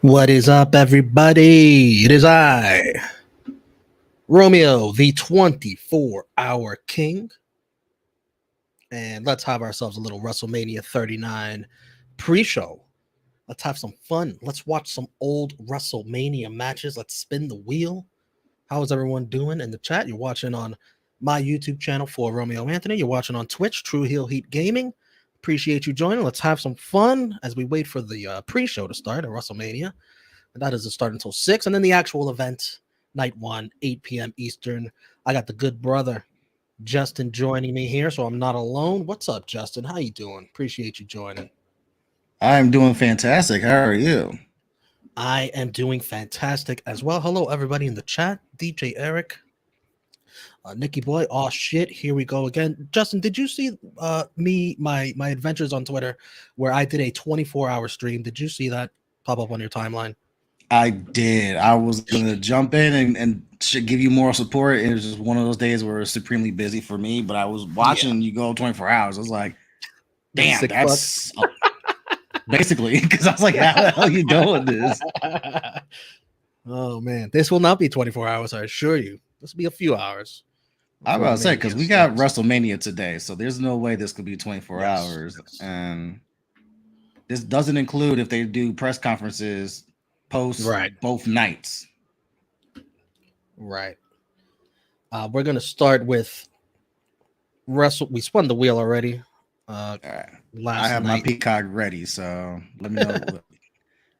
What is up, everybody? It is I, Romeo, the 24-hour king. And let's have ourselves a little WrestleMania 39 pre-show. Let's have some fun. Let's watch some old WrestleMania matches. Let's spin the wheel. How is everyone doing in the chat? You're watching on my YouTube channel for Romeo Anthony. You're watching on Twitch, True Heel Heat Gaming. Appreciate you joining. Let's have some fun as we wait for the pre-show to start at WrestleMania. And that doesn't start until 6. And then the actual event, night 1, 8 p.m. Eastern. I got the good brother, Justin, joining me here, so I'm not alone. What's up, Justin? How you doing? Appreciate you joining. I'm doing fantastic. How are you? I am doing fantastic as well. Hello, everybody in the chat. DJ Eric, Nikki Boy. Oh, shit. Here we go again. Justin, did you see my adventures on Twitter where I did a 24-hour stream? Did you see that pop up on your timeline? I did. I was gonna jump in and should give you more support. It was just one of those days where it was supremely busy for me. But I was watching you go 24 hours. I was like, damn, that's basically because I was like, how the hell you doing this? Oh man, this will not be 24 hours. I assure you, this will be a few hours. I'm about to say because we got WrestleMania today, so there's no way this could be 24 hours, and this doesn't include if they do press conferences post both nights. Right. We're gonna start with We spun the wheel already. All right. I have my Peacock ready, so let me know. All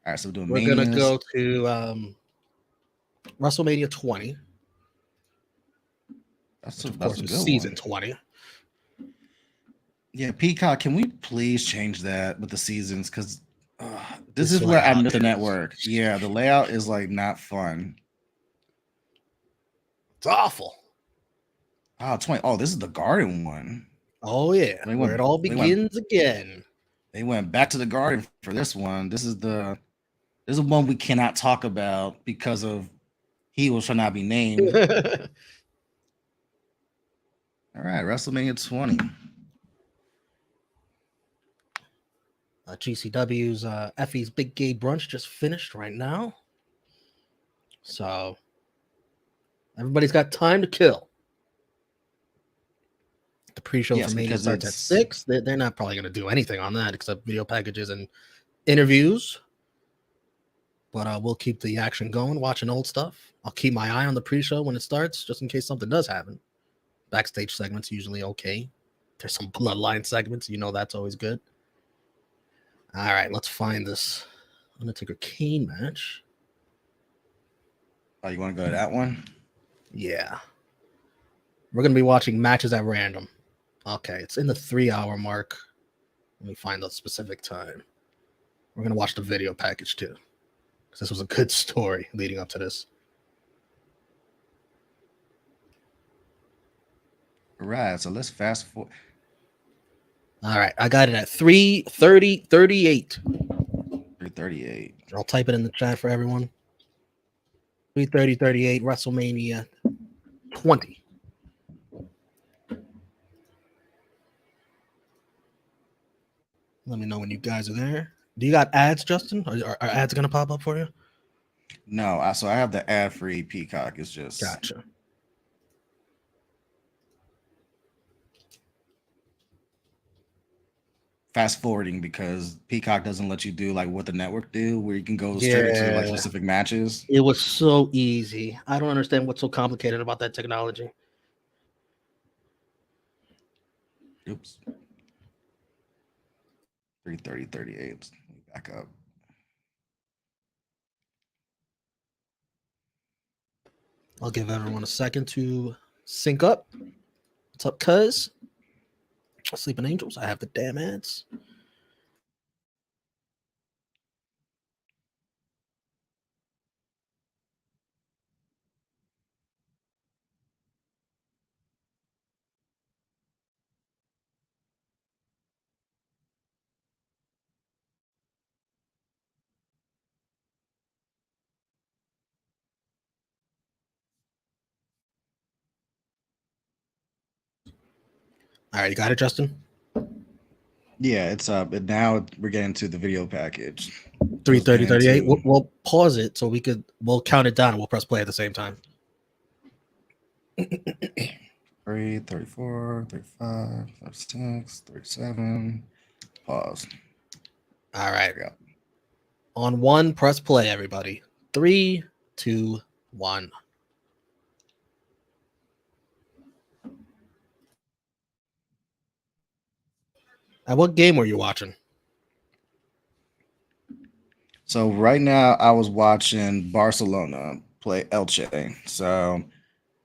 right, so we're doing. We're gonna go to WrestleMania 20. That's of course, is season 20. Yeah, Peacock. Can we please change that with the seasons? Because this is where I miss the network. Yeah, the layout is like not fun. It's awful. Oh, 20. Oh, this is the Garden one. Oh yeah, where it all begins again. They went back to the Garden for this one. This is one we cannot talk about because of he will shall not be named. All right, WrestleMania 20. GCW's Effie's Big Gay Brunch just finished right now. So everybody's got time to kill. The pre-show for Mania starts at 6. They're not probably going to do anything on that except video packages and interviews. But we'll keep the action going, watching old stuff. I'll keep my eye on the pre-show when it starts, just in case something does happen. Backstage segments usually okay. There's some bloodline segments. You know that's always good. All right, let's find this Undertaker Kane match. Oh, you want to go to that one? Yeah. We're going to be watching matches at random. Okay, it's in the 3-hour mark. Let me find the specific time. We're going to watch the video package too, because this was a good story leading up to this. All right, so let's fast forward. All right, I got it at 3:30:38. 3:38. I'll type it in the chat for everyone. 3:30:38 WrestleMania 20. Let me know when you guys are there. Do you got ads, Justin? Are ads going to pop up for you? No, so I have the ad-free Peacock. It's just gotcha. Fast forwarding because Peacock doesn't let you do like what the network do, where you can go straight to like specific matches. It was so easy. I don't understand what's so complicated about that technology. Oops. 3:30:38. Back up. I'll give everyone a second to sync up. What's up, cuz? Sleeping Angels. I have the damn ads. All right, you got it, Justin? Yeah, it's up. Now we're getting to the video package. 3:30, 38. We'll pause it so we'll count it down and we'll press play at the same time. 3, 34, 35, 36, 37. Pause. All right. On 1, press play, everybody. 3, 2, 1. And what game were you watching? So right now I was watching Barcelona play Elche. So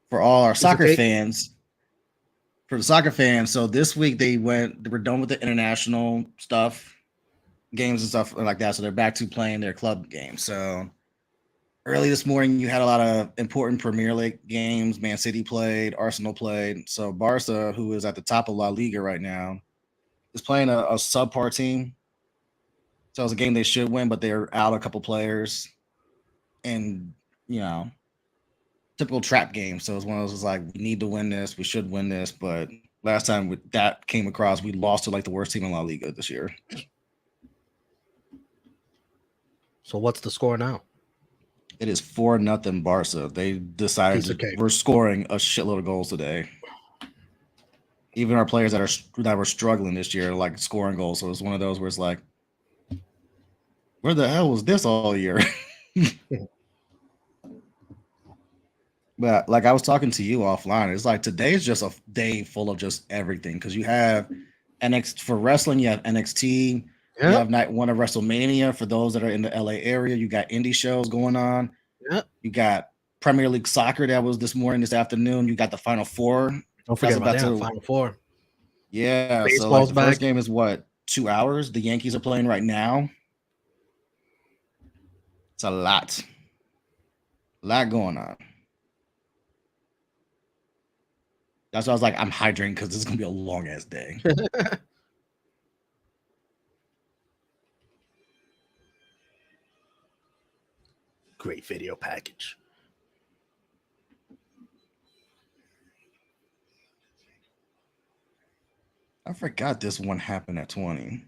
for all our soccer fans, so this week they were done with the international stuff, games and stuff like that. So they're back to playing their club games. So early this morning, you had a lot of important Premier League games. Man City played, Arsenal played. So Barca, who is at the top of La Liga right now, is playing a subpar team. So it's a game they should win, but they're out a couple players. And, typical trap game. So it's one of those like, we need to win this. We should win this. But last time that came across, we lost to like the worst team in La Liga this year. So what's the score now? It is 4-0 Barca. They decided we're scoring a shitload of goals today. Even our players that were struggling this year, like scoring goals. So it's one of those where it's like, where the hell was this all year? But like I was talking to you offline, it's like today's just a day full of just everything because you have for wrestling, you have NXT. Yep. You have night 1 of WrestleMania for those that are in the LA area. You got indie shows going on. Yep. You got Premier League soccer that was this afternoon. You got the Final Four. Don't forget about that. Final Four. Yeah. Baseball's so like the first game is what, 2 hours? The Yankees are playing right now. It's a lot going on. That's why I was like, I'm hydrating because this is gonna be a long ass day. Great video package. I forgot this one happened at 20.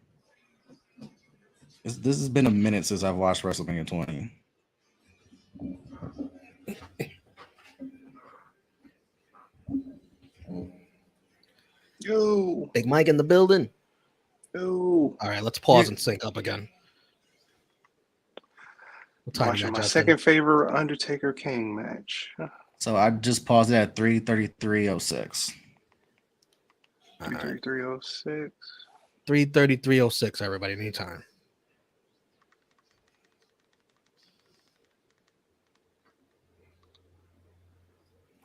This has been a minute since I've watched WrestleMania 20. Yo, Big Mike in the building. Yo. All right, let's pause and sync up again. What time watching my second favorite Undertaker King match. So I just paused it at 3:33:06. 3:33:06. 3:33:06. Everybody, anytime.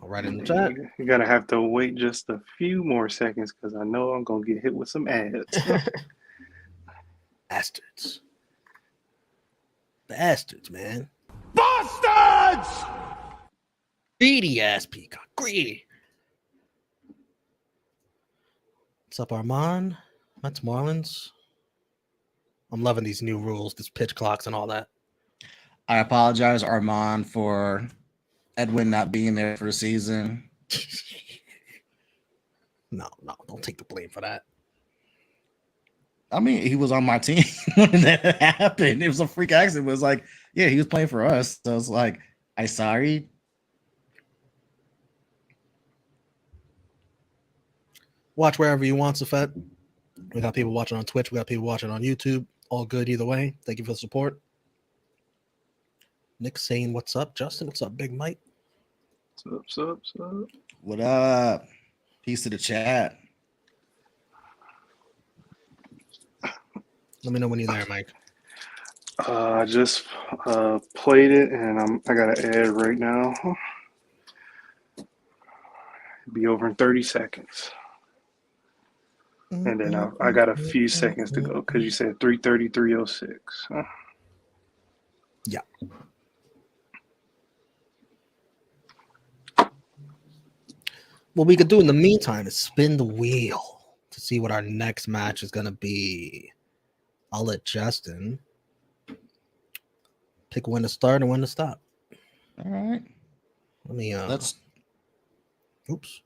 All right, in the chat. You're gonna have to wait just a few more seconds because I know I'm gonna get hit with some ads. Bastards, man. Bastards! Greedy ass peacock. Greedy. What's up, Armand? That's Marlins. I'm loving these new rules, this pitch clocks and all that. I apologize, Armand, for Edwin not being there for the season. No, don't take the blame for that. I mean, he was on my team when that happened. It was a freak accident. It was like, yeah, he was playing for us. So it's like, I'm sorry. Watch wherever you want, Safet. We got people watching on Twitch. We got people watching on YouTube. All good either way. Thank you for the support. Nick saying, what's up? Justin, what's up? Big Mike. What's up? What up? Peace to the chat. Let me know when you're there, Mike. I just played it, and I got an ad right now. It'll be over in 30 seconds. And then I got a few seconds to go because you said 3:33:06. Yeah. What we could do in the meantime is spin the wheel to see what our next match is going to be. I'll let Justin pick when to start and when to stop. All right. Let me oops.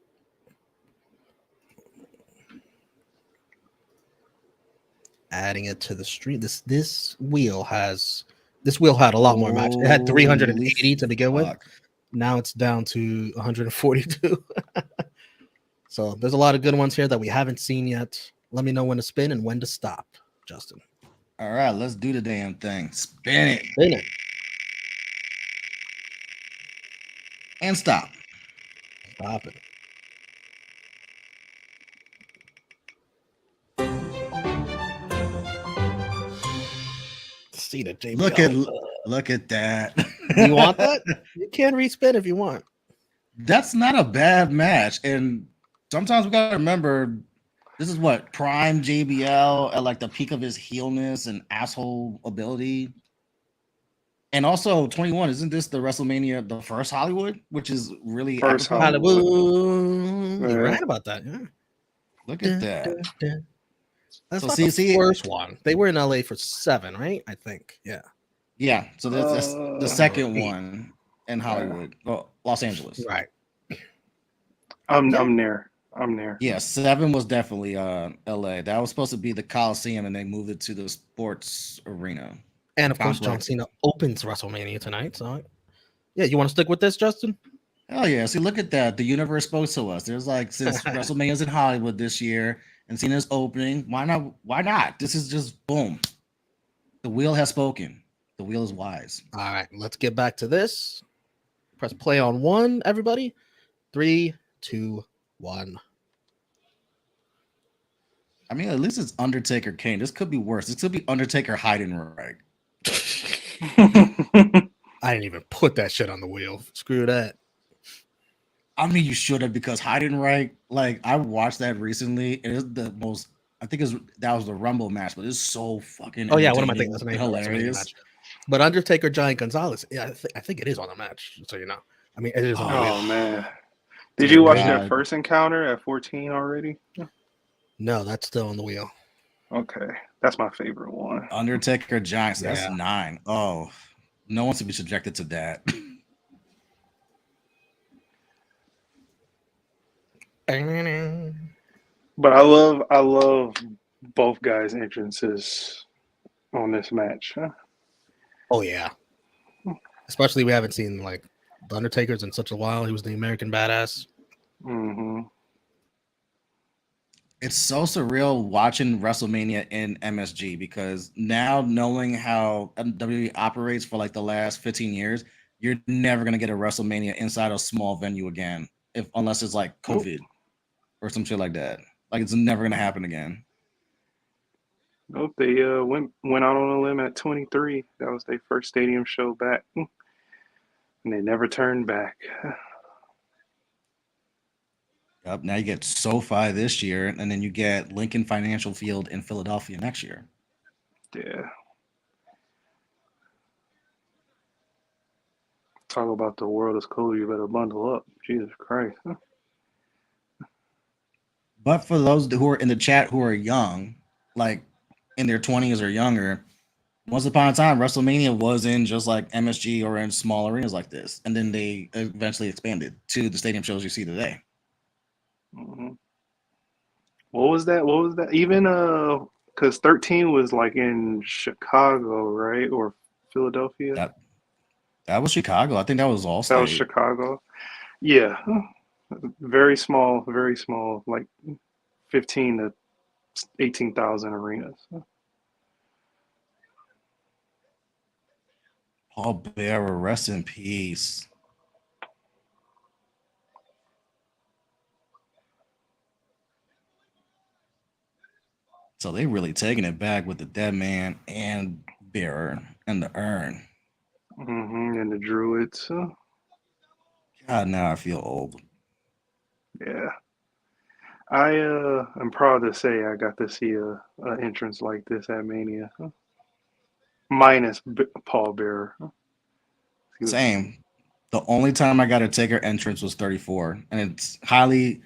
Adding it to the stream. This wheel has This wheel had a lot more matches. It had 380 Holy to begin with. fuck. Now it's down to 142. So there's a lot of good ones here that we haven't seen yet. Let me know when to spin and when to stop, Justin. All right, let's do the damn thing. Spin it Spin it. and stop. Stop it. See the JBL. Look at that. You want that? You can respin if you want. That's not a bad match. And sometimes we gotta remember this is what prime JBL at like the peak of his heelness and asshole ability. And also 21, isn't this the WrestleMania, the first Hollywood, which is really First apropos? Hollywood. You're right about that. Yeah. Look at that. That's So not see- the see- first one. They were in LA for 7, right? I think. Yeah. Yeah, so that's the second 8. one in Hollywood, well, Los Angeles. Right. I'm Yeah. near. I'm near. Yeah, 7 was definitely LA. That was supposed to be the Coliseum, and they moved it to the sports arena. And of course, John Complex. Cena opens WrestleMania tonight. So, yeah, you want to stick with this, Justin? Hell yeah! See, look at that. The universe spoke to us. There's like, since WrestleMania's in Hollywood this year and Cena's opening, why not? Why not? This is just boom. The wheel has spoken. The wheel is wise. All right, let's get back to this. Press play on 1, everybody. 3, 2, 1. I mean, at least it's Undertaker Kane. This could be worse. This could be Undertaker Heidenreich. I didn't even put that shit on the wheel. Screw that. I mean, you should have, because Heidenreich, like, I watched that recently. It is the most, I think that was the Rumble match, but it's so fucking Oh, yeah, what am I thinking? That's entertaining, an WrestleMania hilarious. match. But Undertaker Giant Gonzalez, yeah, I think it is on the match, so you know. I mean, it is on the wheel. Oh man, did you watch their God. first encounter at 14 already? No, that's still on the wheel. Okay, that's my favorite one. Undertaker Giants, that's Yeah. 9. Oh, no one should be subjected to that. But I love both guys' entrances on this match. Oh, yeah. Especially we haven't seen, like, the Undertaker's in such a while. He was the American Badass. Mm-hmm. It's so surreal watching WrestleMania in MSG, because now knowing how WWE operates for like the last 15 years, you're never gonna get a WrestleMania inside a small venue again, unless it's like COVID or some shit like that. Like, it's never gonna happen again. Nope, they went out on a limb at 23. That was their first stadium show back, and they never turned back. Yep. Now you get SoFi this year, and then you get Lincoln Financial Field in Philadelphia next year. Yeah. Talk about the world is cold. You better bundle up. Jesus Christ. But for those who are in the chat who are young, like in their 20s or younger, once upon a time, WrestleMania was in just like MSG or in small arenas like this. And then they eventually expanded to the stadium shows you see today. Mm-hmm. What was that? What was that? Even because 13 was like in Chicago, right, or Philadelphia? That was Chicago. I think that was all That was state. Chicago. Yeah, very small, like 15 to 18,000 arenas. Paul Bearer, rest in peace. So they really taking it back with the Dead Man and Bearer and the Urn. Mm-hmm. And the Druids. God, now I feel old. Yeah. I am proud to say I got to see a entrance like this at Mania, minus Paul Bearer. He was- Same. The only time I got a Taker entrance was 34, and it's highly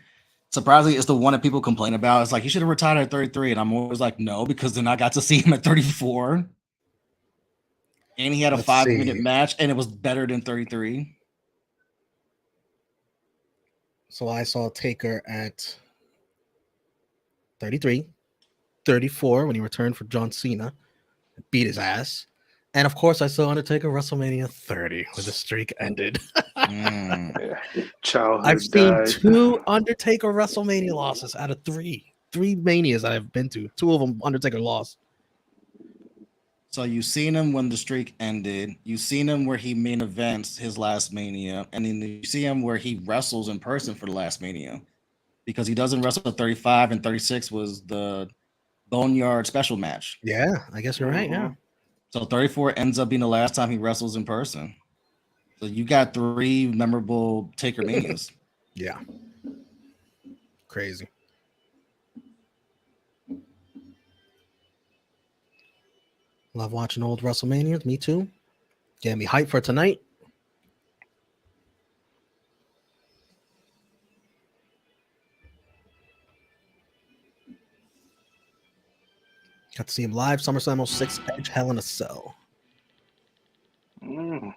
surprisingly, it's the one that people complain about. It's like, he should have retired at 33, and I'm always like, no, because then I got to see him at 34, and he had a Let's 5-minute see. match, and it was better than 33. So I saw Taker at 33, 34 when he returned for John Cena, beat his ass. And of course, I saw Undertaker WrestleMania 30 when the streak ended. Yeah. Childhood I've seen died. 2 Undertaker WrestleMania losses out of 3. 3 manias I've been to. 2 of them Undertaker lost. So you've seen him when the streak ended. You've seen him where he main events his last Mania, and then you see him where he wrestles in person for the last Mania, because he doesn't wrestle 35 and 36 was the Boneyard special match. Yeah, I guess you're right. Yeah. So 34 ends up being the last time he wrestles in person. So you got 3 memorable Taker Manias. Yeah. Crazy. Love watching old WrestleManias. Me too. Getting me hyped for tonight. Got to see him live. SummerSlam 06 Edge Hell in a Cell. Yeah,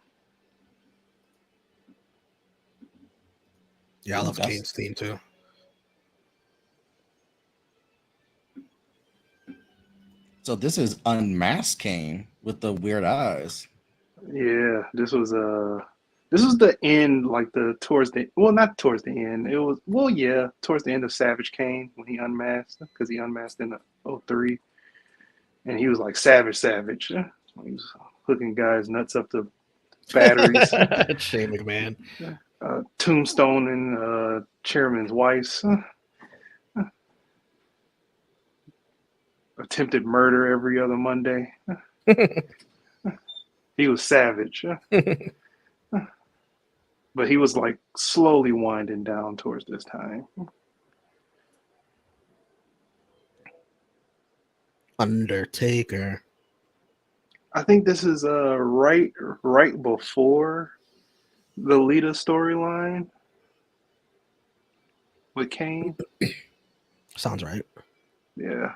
I love Kane's theme too. So this is Unmasked Kane with the weird eyes. Yeah, this was the end, like not towards the end. It was towards the end of Savage Kane when he unmasked, because he unmasked in the 03, and he was like Savage. He was hooking guys nuts up to batteries. Shane McMahon. Tombstone and Chairman's wives. Attempted murder every other Monday. He was savage. But he was like slowly winding down towards this time. Undertaker. I think this is right before the Lita storyline with Kane. Sounds right. Yeah.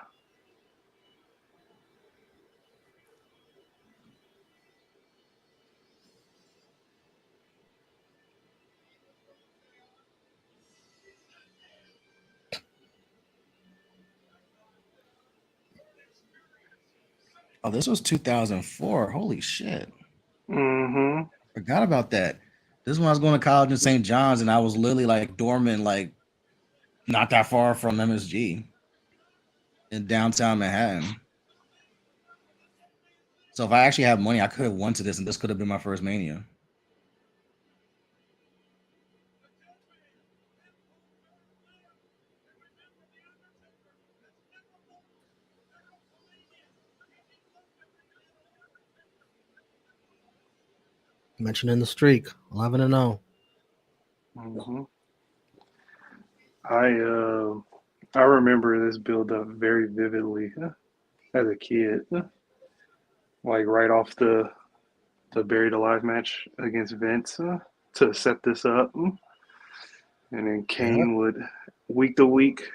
Oh, this was 2004. Holy shit. Mm-hmm. Forgot about that. This is when I was going to college in St. John's, and I was literally like dormant, like not that far from MSG in downtown Manhattan. So if I actually had money, I could have went to this, and this could have been my first Mania. Mentioning the streak, 11-0. Mm-hmm. I remember this build up very vividly as a kid. Like right off the Buried Alive match against Vince to set this up. And then Kane would, week to week,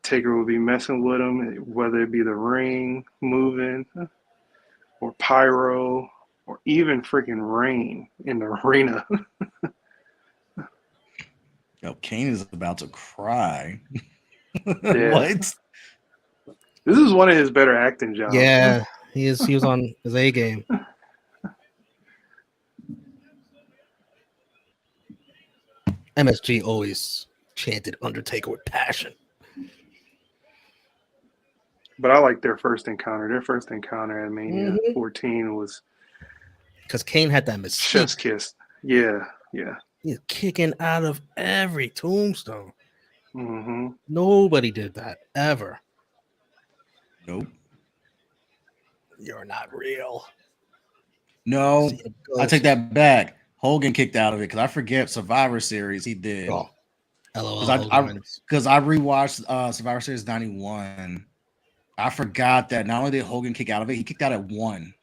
Taker would be messing with him, whether it be the ring moving or pyro or even freaking rain in the arena. Yo, Kane is about to cry. Yeah. What? This is one of his better acting jobs. Yeah, he was on his A game. MSG always chanted Undertaker with passion. But I like their first encounter. Their first encounter at Mania 14 was because Kane had that mystique. Chef's kiss. Yeah. He's kicking out of every tombstone. Mm-hmm. Nobody did that ever. Nope. You're not real. No, I take that back. Hogan kicked out of it because I forget Survivor Series. He did. Oh, LOL. Because I rewatched Survivor Series 91. I forgot that not only did Hogan kick out of it, he kicked out at 1.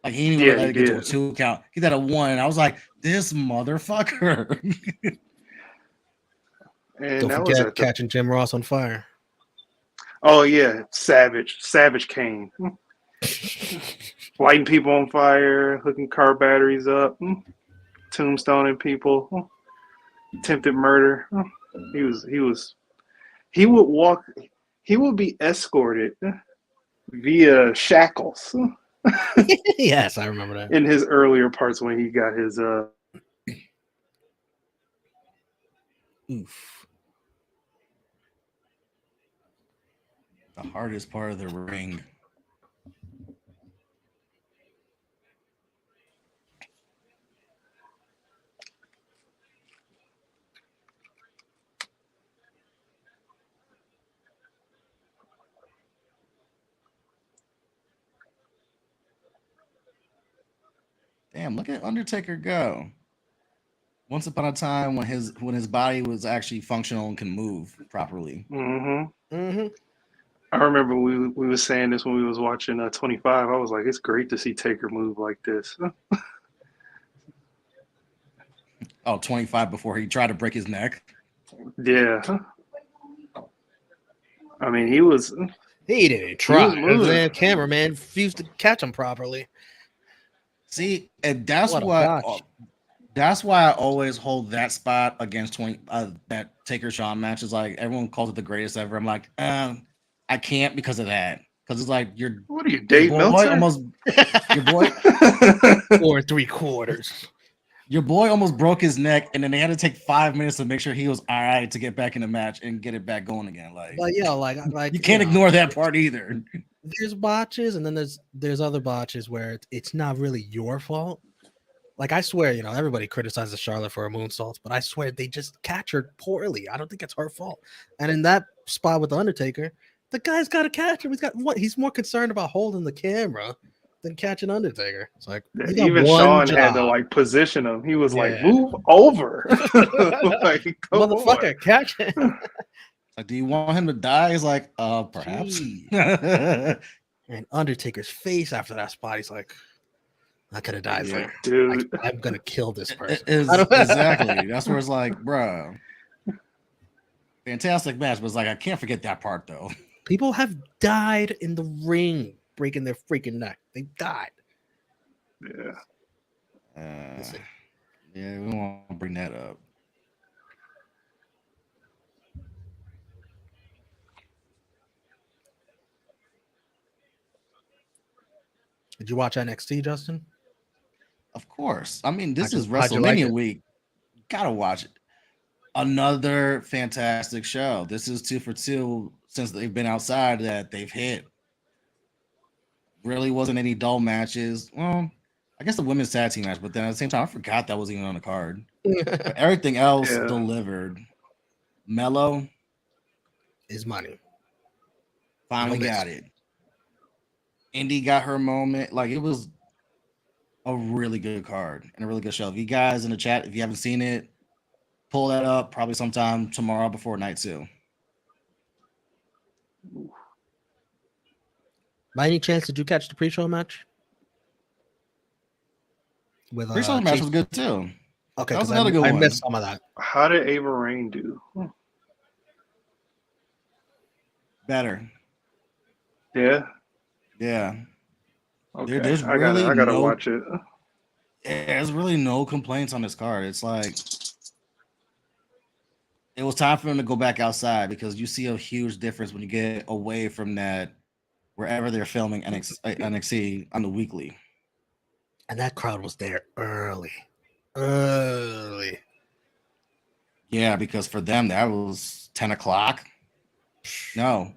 Like he didn't even let it get to a 2 count. He did at 1, and I was like, "This motherfucker." And don't forget catching Jim Ross on fire. Oh yeah, Savage Kane, lighting people on fire, hooking car batteries up, tombstoning people, attempted murder. He would be escorted via shackles Yes, I remember that. In his earlier parts when he got his Oof. The hardest part of the ring. Damn, look at Undertaker go. Once upon a time when his body was actually functional and can move properly. I remember we was saying this when we was watching 25. I was like, it's great to see Taker move like this. Oh, 25 before he tried to break his neck. Yeah. I mean, he was He didn't try. was moving. The cameraman refused to catch him properly. See, and that's What a why botch. that's why I always hold that spot against that Taker Shawn match. Is like everyone calls it the greatest ever. I'm like, I can't because of that. Because it's like What are you, Dave boy Meltzer? almost your boy 4 3/4. your boy almost broke his neck, and then they had to take 5 minutes to make sure he was all right to get back in the match and get it back going again. Like, But yeah, like you can't ignore that part either. There's botches, and then there's other botches where it's not really your fault. Like, I swear, everybody criticizes Charlotte for her moonsaults, but I swear they just catch her poorly. I don't think it's her fault. And in that spot with the Undertaker, the guy's got to catch him. He's more concerned about holding the camera than catching Undertaker. It's like, you got even one Shawn job. had to like position him. He was like, Yeah. move over. Like, come Motherfucker, on. catch him. Like, do you want him to die? He's like, perhaps. And Undertaker's face after that spot, he's like, I could have died Yeah, for dude. I'm gonna kill this person. Exactly. That's where it's like, bro. Fantastic match, but it's like I can't forget that part though. People have died in the ring, breaking their freaking neck. They died. Yeah. Yeah, we don't want to bring that up. Did you watch NXT, Justin? Of course. I mean, this is how'd you like WrestleMania it? week. Gotta watch it. Another fantastic show. This is 2 for 2 since they've been outside that they've hit. Really wasn't any dull matches. Well, I guess the women's tag team match, but then at the same time, I forgot that was even on the card. But everything else delivered. Mello is money. finally got it. Indy got her moment. Like, it was a really good card and a really good show. If you guys in the chat, if you haven't seen it, pull that up probably sometime tomorrow before night 2. By any chance, did you catch the pre-show match? With Pre-show match was good too. Okay, that was another good one. I missed some of that. How did Ava Rain do? Better. Yeah. Yeah. Okay. There's I really gotta watch it. There's really no complaints on this card. It's like it was time for him to go back outside because you see a huge difference when you get away from that wherever they're filming NXT on the weekly. And that crowd was there early. Yeah, because for them that was 10 o'clock. No,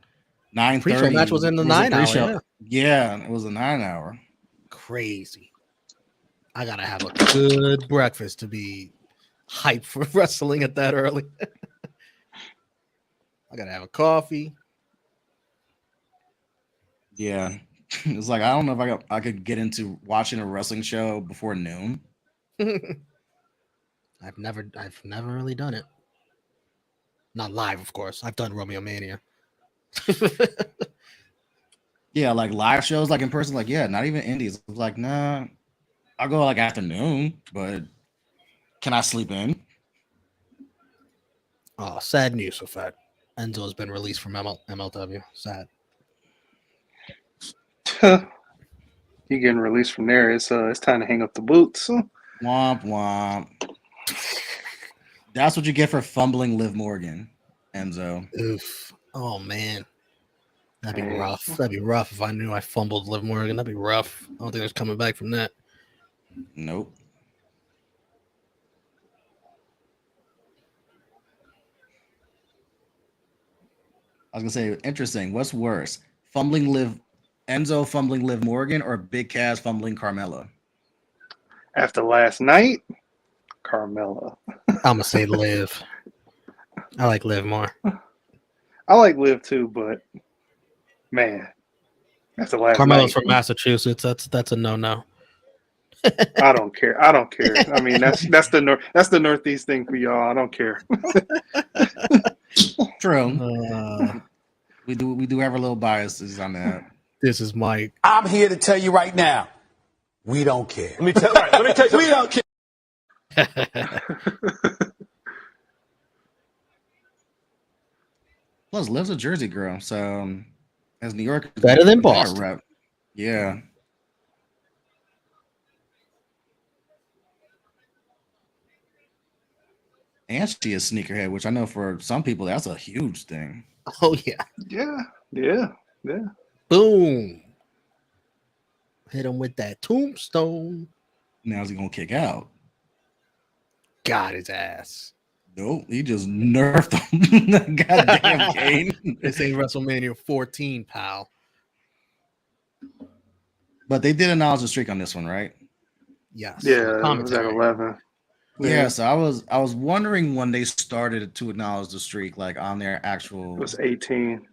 9:30. Pre-show match was in the 9 hour. Yeah, it was a 9 hour. Crazy. I gotta have a good breakfast to be hyped for wrestling at that early. I gotta have a coffee. Yeah, it's like I don't know if I could get into watching a wrestling show before noon. I've never really done it. Not live, of course. I've done RomeoMania. Yeah, like live shows, like in person, like yeah, not even indies. I was like, nah, I'll go like afternoon, but can I sleep in? Oh, sad news with that. Enzo's been released from MLW. Sad. You getting released from there? It's time to hang up the boots. Womp womp. That's what you get for fumbling Liv Morgan, Enzo. Oof. Oh man. That'd be rough. That'd be rough if I knew I fumbled Liv Morgan. That'd be rough. I don't think there's coming back from that. Nope. I was gonna say, interesting. What's worse, Enzo fumbling Liv Morgan, or Big Cass fumbling Carmella? After last night, Carmella. I'm gonna say Liv. I like Liv more. I like Liv too, but man, after last Carmelo's night, from Massachusetts. That's a no. I don't care. I don't care. I mean, that's the Northeast thing for y'all. I don't care. True. We do have our little biases on that. This is Mike. I'm here to tell you right now, we don't care. Let me tell you, we don't care. Plus, Liv's a Jersey girl, so as New York, Better than Boston. Rep. Yeah. And she is sneakerhead, which I know for some people that's a huge thing. Oh yeah. Yeah. Boom. Hit him with that tombstone. Now he gonna kick out. Got his ass. Nope, he just nerfed him. Goddamn, Kane. This ain't WrestleMania 14, pal. But they did acknowledge the streak on this one, right? Yes. Yeah, it was at 11. Yeah, so I was wondering when they started to acknowledge the streak, like on their actual. It was 18.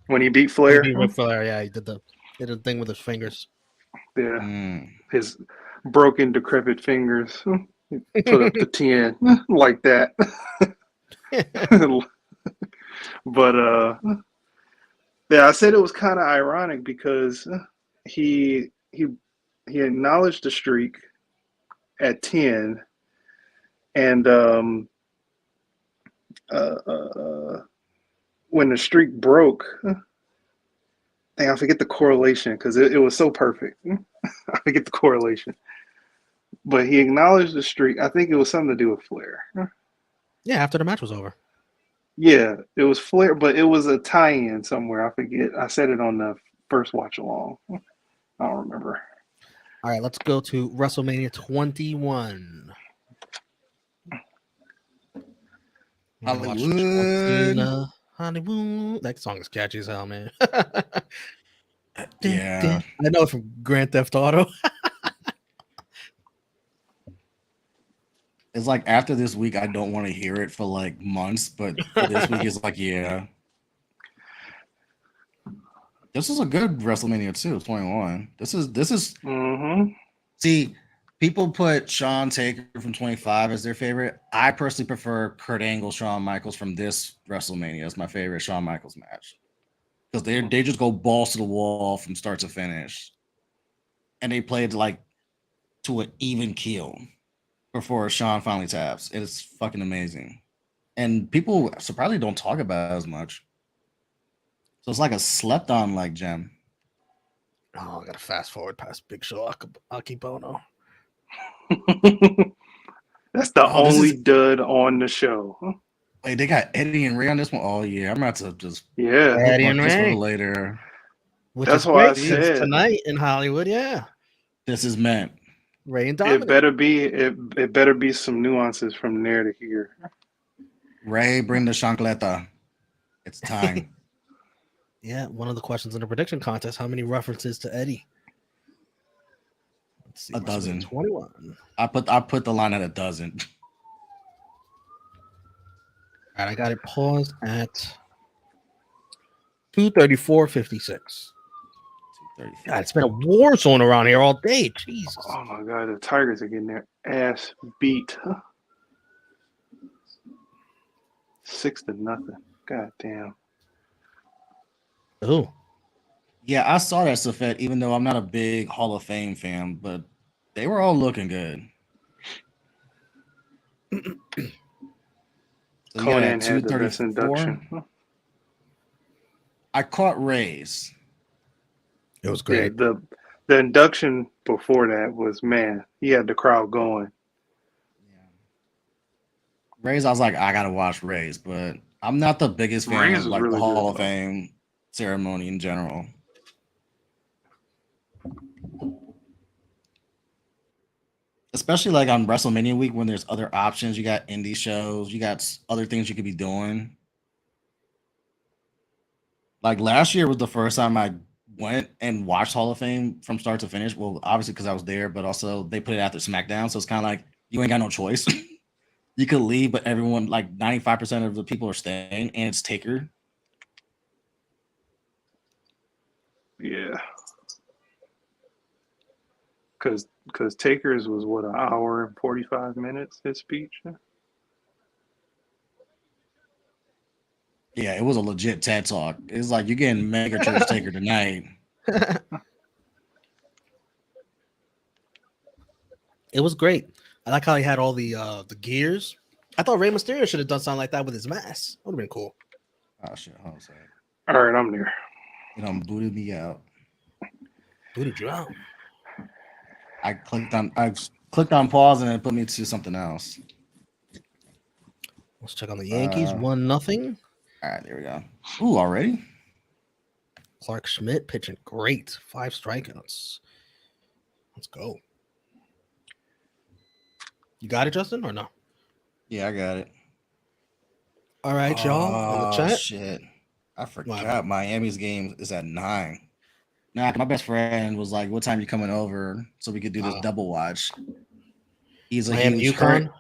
When he beat Flair. He beat Ric Flair, yeah, he did the thing with his fingers. Yeah. His broken, decrepit fingers. He put up the 10 like that. But yeah, I said it was kind of ironic because he acknowledged the streak at 10, and when the streak broke, I forget the correlation because it was so perfect. I forget the correlation, but he acknowledged the streak. I think it was something to do with Flair. Yeah, after the match was over. Yeah, it was Flair, but it was a tie-in somewhere. I forget. I said it on the first watch along. I don't remember. All right, let's go to WrestleMania 21. Hollywood. Hollywood. That song is catchy as hell, man. Yeah. I know it from Grand Theft Auto. It's like after this week, I don't want to hear it for like months, but for this week, it's like, yeah. This is a good WrestleMania too, 21. This is See, people put Shawn Taker from 25 as their favorite. I personally prefer Kurt Angle, Shawn Michaels from this WrestleMania as my favorite Shawn Michaels match. Because they just go balls to the wall from start to finish. And they played like to an even keel before Shawn finally taps. It's fucking amazing. And people surprisingly don't talk about it as much. So it's like a slept on like gem. Oh, I gotta fast forward past Big Show Akibono. That's the only dud on the show. Wait, they got Eddie and Ray on this one? Oh yeah, I'm about to just Eddie and Ray later. Which That's is why I great. said Tonight in Hollywood, yeah. This is meant. Ray and Dominic. It better be some nuances from there to here. Ray, bring the chancleta. It's time. Yeah, one of the questions in the prediction contest: how many references to Eddie? Let's see, a dozen. 21. I put the line at a dozen. All right, I got it paused at 2:34:56. God, it's been a war zone around here all day. Jesus. Oh my God, the Tigers are getting their ass beat. 6-0. God damn. Oh. Yeah, I saw that Safet, even though I'm not a big Hall of Fame fan, but they were all looking good. So Conan had the best induction. I caught Ray's. It was great. Yeah, the induction before that was, man, he had the crowd going. Yeah. Ray's, I was like, I gotta watch Ray's, but I'm not the biggest fan Reigns of was like the really Hall good, of though. Fame ceremony in general. Especially like on WrestleMania week when there's other options. You got indie shows, you got other things you could be doing. Like last year was the first time I went and watched Hall of Fame from start to finish. Well, obviously because I was there, but also they put it after SmackDown, so it's kind of like you ain't got no choice. You could leave, but everyone, like 95% of the people are staying, and it's Taker. Yeah, because Taker's was what, an hour and 45 minutes. His speech. Yeah, it was a legit TED talk. It's like you're getting mega church Taker tonight. It was great. I like how he had all the gears. I thought Rey Mysterio should have done something like that with his mask. Would have been cool. Oh shit, hold on a second. All right, I'm there. It booted me out. Booted you out. I clicked on pause and it put me to something else. Let's check on the Yankees. 1-0. All right, there we go. Ooh, already? Clark Schmidt pitching great. 5 strikeouts. Let's go. You got it, Justin, or no? Yeah, I got it. All right, y'all. In the chat. Shit. I forgot Miami's game is at 9. Nah, my best friend was like, what time you coming over so we could do this double watch? He's a Miami, huge UConn?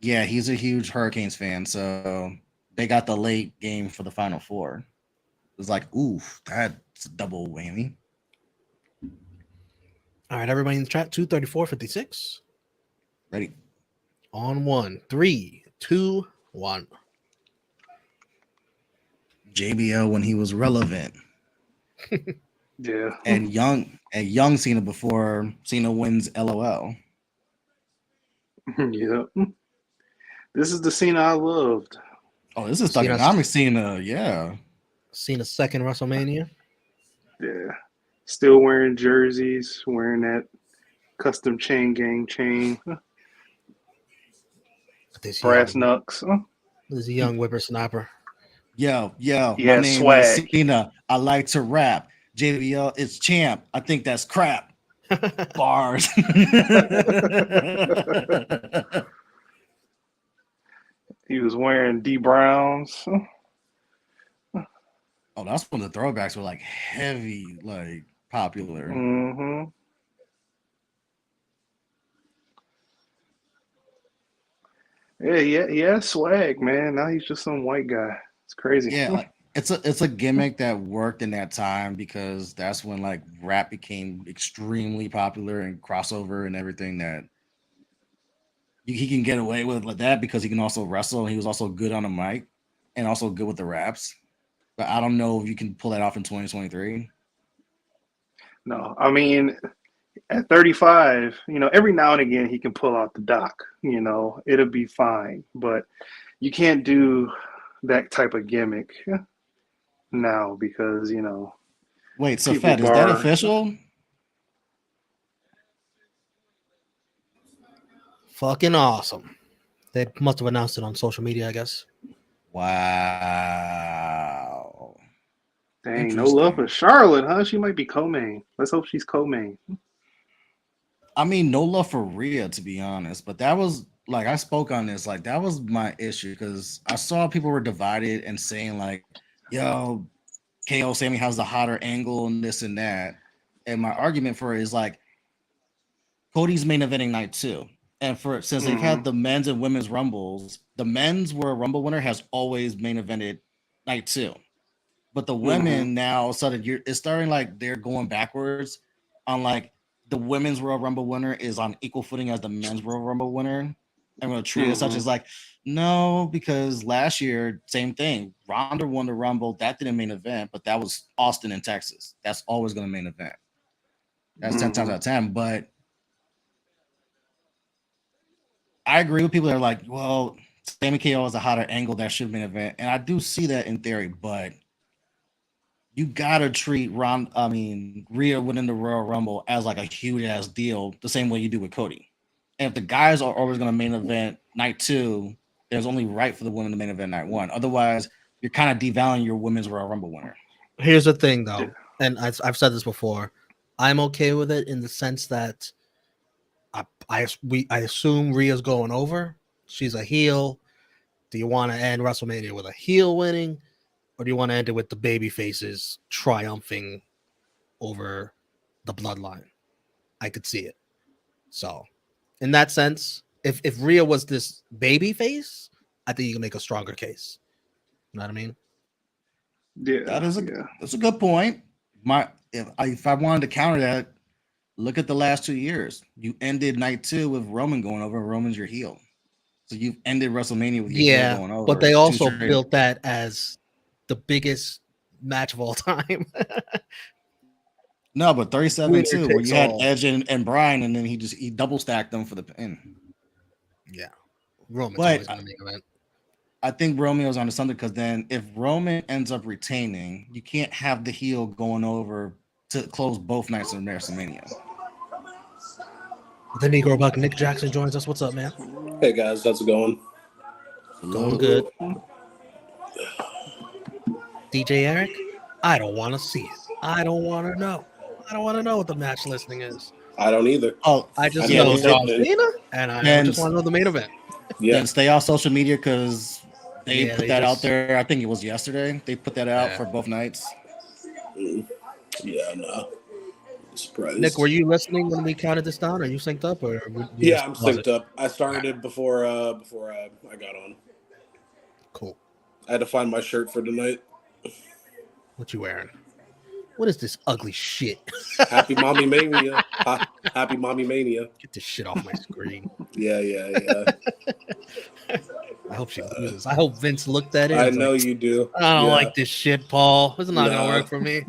Yeah, he's a huge Hurricanes fan, so they got the late game for the Final Four. It was like, oof, that's a double whammy. All right, everybody in the chat. 234-56. Ready? On 1. 3, 2, 1. JBL when he was relevant. Yeah. And young Cena before Cena wins LOL. Yeah. This is the Cena I loved. Oh, this is Thugonomics Cena, yeah. Cena's second WrestleMania. Yeah. Still wearing jerseys, wearing that custom chain gang chain. Brass knucks. This is a young whippersnapper. Yo, Yeah, my name swag. is Cena. I like to rap. JBL is champ. I think that's crap. Bars. He was wearing D Browns. Oh, that's when the throwbacks were like heavy, like popular. Mm-hmm. Yeah, yeah, swag, man. Now he's just some white guy. It's crazy. Yeah, like, it's a gimmick that worked in that time because that's when like rap became extremely popular and crossover and everything that he can get away with like that because he can also wrestle. He was also good on the mic and also good with the raps. But I don't know if you can pull that off in 2023. No, I mean, at 35, every now and again he can pull out the doc. It'll be fine. But you can't do that type of gimmick now because, Wait, so people Fed, is that official? Fucking awesome. They must have announced it on social media, I guess. Wow. Dang, no love for Charlotte, huh? She might be co-main. Let's hope she's co-main. I mean, no love for Rhea, to be honest, but that was like I spoke on this, like that was my issue because I saw people were divided and saying like, "Yo, KO Sammy has the hotter angle and this and that," and my argument for it is like, Cody's main eventing night 2, and since they've had the men's and women's rumbles, the men's where a rumble winner has always main evented night 2, but the women now all of a sudden it's starting like they're going backwards on like. The women's Royal Rumble winner is on equal footing as the men's Royal Rumble winner. I'm going to treat it such as like, no, because last year, same thing. Ronda won the Rumble. That didn't main event, but that was Austin in Texas. That's always going to main event. That's 10 times out of 10. But I agree with people that are like, well, Sami KO is a hotter angle that should main event. And I do see that in theory, but you gotta treat Rhea winning the Royal Rumble as like a huge ass deal, the same way you do with Cody. And if the guys are always gonna main event night 2, It was only right for the women in the main event night one. Otherwise, you're kind of devaluing your women's Royal Rumble winner. Here's the thing, though, and I've said this before. I'm okay with it in the sense that I assume Rhea's going over. She's a heel. Do you want to end WrestleMania with a heel winning, or do you want to end it with the baby faces triumphing over the bloodline? I could see it. So, in that sense, if Rhea was this baby face, I think you can make a stronger case. You know what I mean? Yeah, that's a good point. If I wanted to counter that, look at the last 2 years. You ended night 2 with Roman going over, and Roman's your heel. So you've ended WrestleMania with your heel going over. But they also built that as the biggest match of all time. No, but 37-2, where you had Edge and Bryan, and then he double stacked them for the pin. Yeah, Roman's always going to make event. I think Romeo's onto something, because then if Roman ends up retaining, you can't have the heel going over to close both nights of WrestleMania. The Negro Buck Nick Jackson joins us. What's up, man? Hey guys, how's it going? Going good. DJ Eric, I don't want to see it. I don't want to know. I don't want to know what the match listing is. I don't either. Oh, I just know John Cena, and I just want to know the main event. Yeah. Then stay off social media, because they put that out there. I think it was yesterday. They put that out for both nights. Yeah, no. Surprised. Nick, were you listening when we counted this down? Are you synced up? Or yeah, I'm synced up. I started it before I got on. Cool. I had to find my shirt for tonight. What you wearing? What is this ugly shit? Happy Mommy Mania. Happy Mommy Mania. Get this shit off my screen. Yeah. I hope she loses. I hope Vince looked at it. I know you do. I don't like this shit, Paul. This is not going to work for me.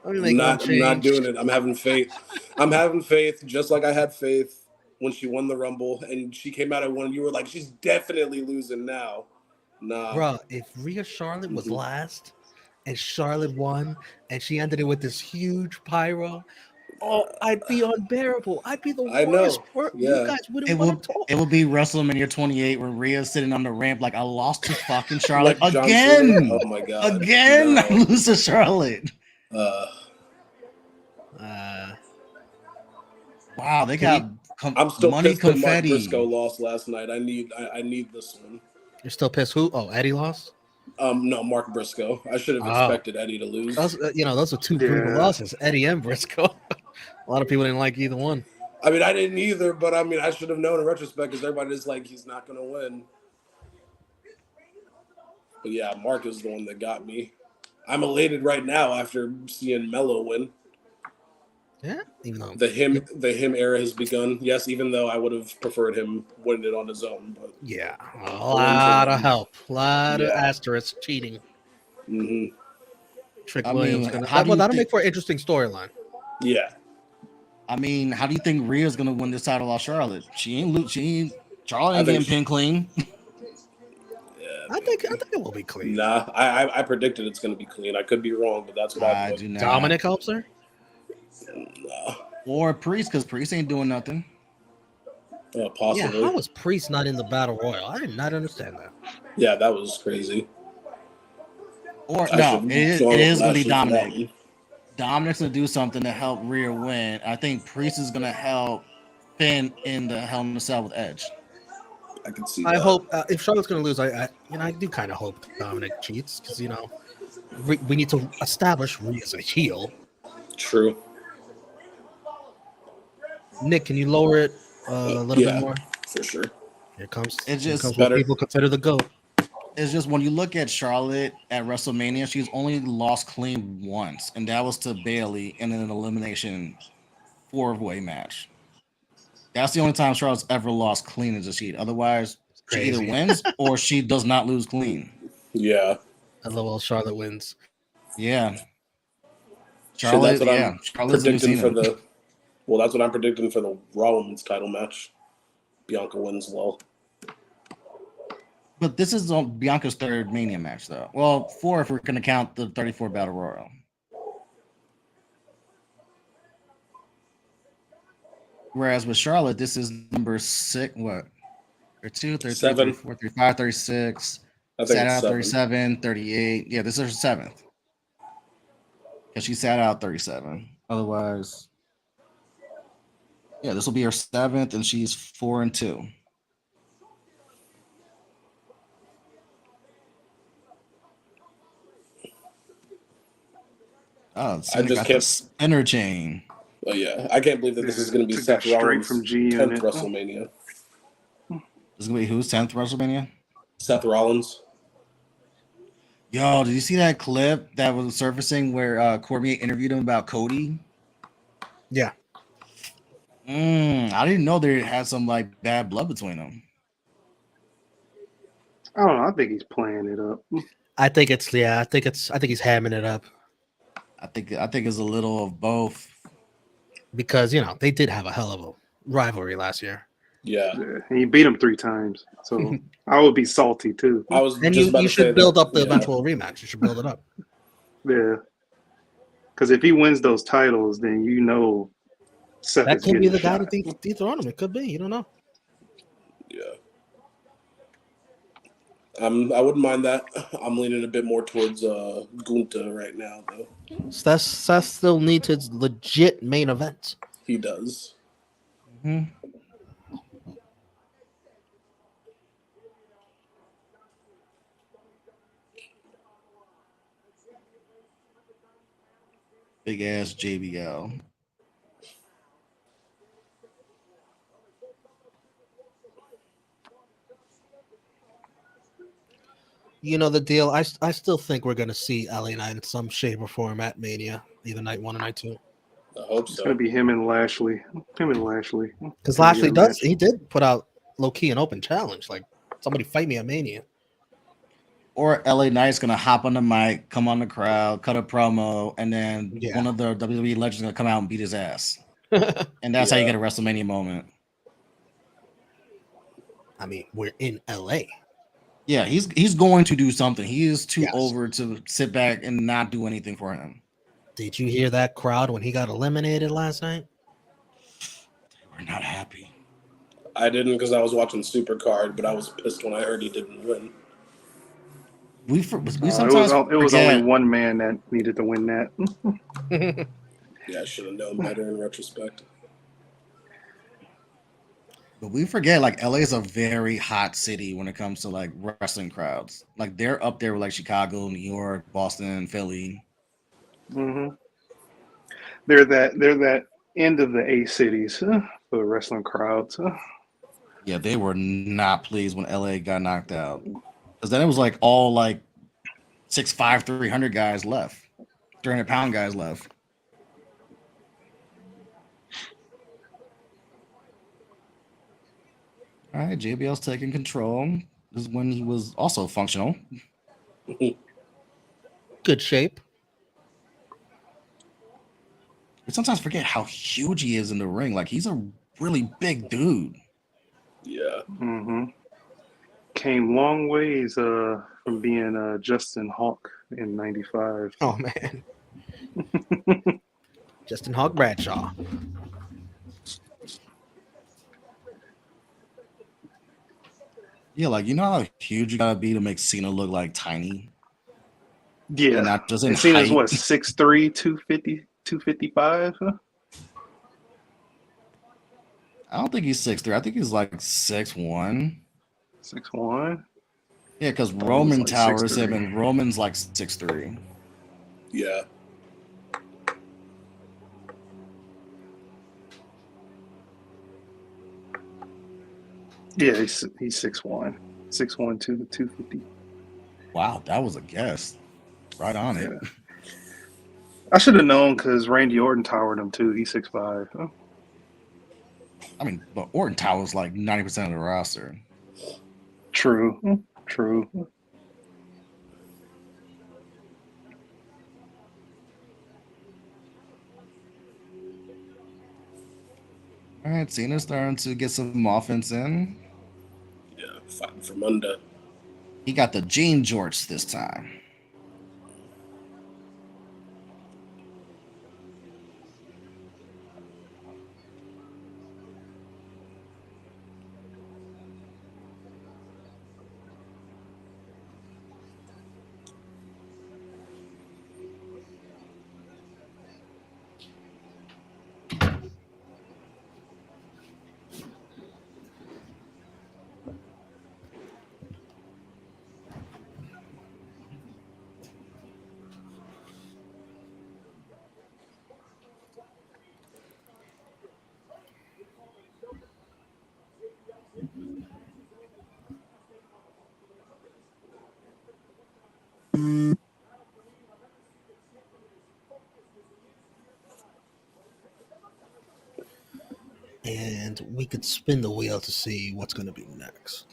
I'm not doing it. I'm having faith. I'm having faith, just like I had faith when she won the Rumble and she came out at one. You were like, she's definitely losing now. Nah. Bro, if Rhea Charlotte was last and Charlotte won and she ended it with this huge pyro, I'd be unbearable. I'd be the worst. Yeah. You guys wouldn't want to talk. It would be WrestleMania 28 where Rhea's sitting on the ramp like, I lost to fucking Charlotte again. Oh my God. Again, I lose to Charlotte. Wow, they got I'm still money pissed that confetti. Mark Briscoe lost last night. I need this one. You're still pissed? Who? Oh, Eddie lost? No, Mark Briscoe. I should have expected Eddie to lose. Those are two brutal losses, Eddie and Briscoe. A lot of people didn't like either one. I mean, I didn't either, but I mean, I should have known in retrospect, because everybody's like, he's not going to win. But yeah, Mark is the one that got me. I'm elated right now after seeing Mello win. Yeah, even though the him era has begun. Yes, even though I would have preferred him winning it on his own. But yeah, a lot of help, a lot of asterisk cheating. Mm-hmm. Trick Williams that'll make for an interesting storyline. Yeah. I mean, how do you think Rhea's gonna win this title off Charlotte? Charlotte ain't getting pinned clean. Yeah, I think it will be clean. Nah, I predicted it's gonna be clean. I could be wrong, but that's what I do not. Dominic helps her. Nah. Or Priest, because Priest ain't doing nothing. Possibly. Yeah, how was Priest not in the Battle Royal? I did not understand that. Yeah, that was crazy. Or it is going to be Dominic. Dominic's going to do something to help Rhea win. I think Priest is going to help Finn in the Hell in a Cell with Edge. I can see. I hope if Charlotte's going to lose, I do kind of hope Dominic cheats, because we need to establish Rhea as a heel. True. Nick, can you lower it a little bit more? For sure. Here comes. It's just what people consider the GOAT. It's just when you look at Charlotte at WrestleMania, she's only lost clean once, and that was to Bayley in an elimination 4-way match. That's the only time Charlotte's ever lost clean as a cheat. Otherwise, she either wins or she does not lose clean. Yeah. LOL, Charlotte wins. Yeah. Charlotte, so that's what I'm predicting for the. Well, that's what I'm predicting for the Raw Women's title match. Bianca wins well. But this is Bianca's third Mania match, though. Well, 4 if we're going to count the 34 Battle Royal. Whereas with Charlotte, this is number 6. What? 32, 33, Seven. 34, 35, 36. I think Sat it's out 7. 37, 38. Yeah, this is her 7th. Because she sat out 37. Otherwise, yeah, this will be her 7th, and she's 4-2. Oh, Cena just got can't- the spinner chain. Oh yeah, I can't believe that this is going to be took Seth that straight Rollins' from G 10th Unit. WrestleMania. This is gonna be who's 10th WrestleMania? Seth Rollins. Yo, did you see that clip that was surfacing where Cormier interviewed him about Cody? Yeah. I didn't know they had some like bad blood between them. I don't know. I think he's playing it up. I think he's hamming it up I think it's a little of both. because they did have a hell of a rivalry last year. Yeah. Yeah, and he beat him 3 times, so I would be salty too. I was And just about you to say should build that. up the Yeah. eventual rematch. You should build it up. Yeah, because if he wins those titles, then Seth That is could be getting the a guy shot. to dethrone him. It could be. You don't know. Yeah. I wouldn't mind that. I'm leaning a bit more towards Gunther right now, though. Seth still needs his legit main event. He does. Mm-hmm. Big ass JBL. You know the deal. I still think we're gonna see LA Knight in some shape or form at Mania, either night 1 or night 2. I hope It's so. gonna be him and Lashley. Because Gonna Lashley get a match. he did put out low key an open challenge, like somebody fight me at Mania. Or LA Knight's gonna hop on the mic, come on the crowd, cut a promo, and then Yeah. one of the WWE legends gonna come out and beat his ass. And that's how you Yeah. get a WrestleMania moment. I mean, we're in LA. Yeah, he's going to do something. He is too Yes. over to sit back and not do anything for him. Did you hear that crowd when he got eliminated last night? They were not happy. I didn't because I was watching Supercard, but I was pissed when I heard he didn't win. We It sometimes was only forget. one man that needed to win that. Yeah, I should have known better in retrospect. But we forget, like, LA is a very hot city when it comes to like wrestling crowds. Like, they're up there with like Chicago, New York, Boston, Philly. hmm They're that end of the A cities for wrestling crowds. Yeah, they were not pleased when LA got knocked out. Because then it was like all like 6'5", 300 guys left. 300-pound guys left. All right, JBL's taking control. This is when he was also functional. Good shape. We sometimes forget how huge he is in the ring. Like, he's a really big dude. Yeah. hmm Came long ways from being Justin Hawk in '95. Oh man. Justin Hawk Bradshaw. Yeah, like, you know how huge you gotta be to make Cena look like tiny? Yeah, And not just in and Cena's height. what 6'3", 250, 255. I don't think he's 6'3". I think he's like 6'1". 6'1". Yeah, because Thought he was Roman like towers 6'3". him, and Roman's like 6'3". Yeah. Yeah, he's 6'1", 6'1", 250. Wow, that was a guess. Right on it. Yeah. I should have known because Randy Orton towered him too. He's 6'5". Oh, I mean, but Orton towers like 90% of the roster. true. All right, Cena's starting to get some offense in. Yeah. Fighting for Munda. He got the jean jorts this time. And we could spin the wheel to see what's going to be next.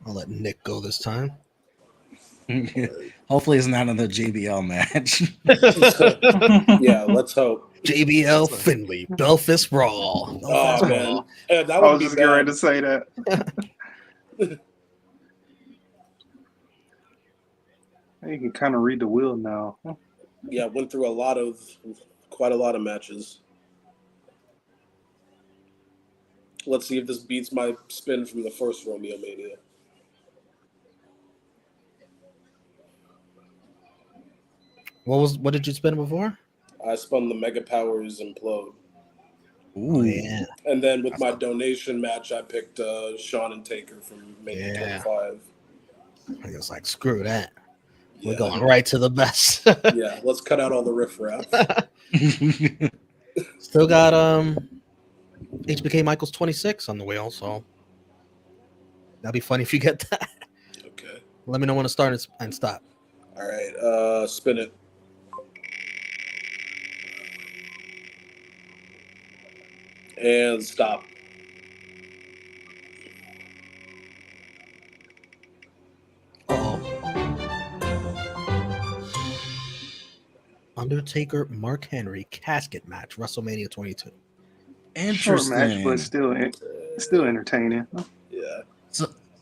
I'll let Nick go this time. Hopefully, it's not another JBL match. Yeah, let's hope. JBL Finley, Belfast Brawl. Oh man, yeah, that I would was be just getting ready bad. to say that. You can kind of read the wheel now. Yeah, went through quite a lot of matches. Let's see if this beats my spin from the first RomeoMania. What did you spin before? I spun the Mega Powers Implode. Oh, yeah. And then with my donation match, I picked Shawn and Taker from Mania 25. I was like, screw that. Yeah. We're going right to the best. Yeah, let's cut out all the riffraff. Still got HBK Michaels 26 on the wheel, so that'd be funny if you get that. Okay. Let me know when to start and stop. All right, spin it. And stop. Undertaker Mark Henry casket match, WrestleMania 22. Short match, but still entertaining. Yeah.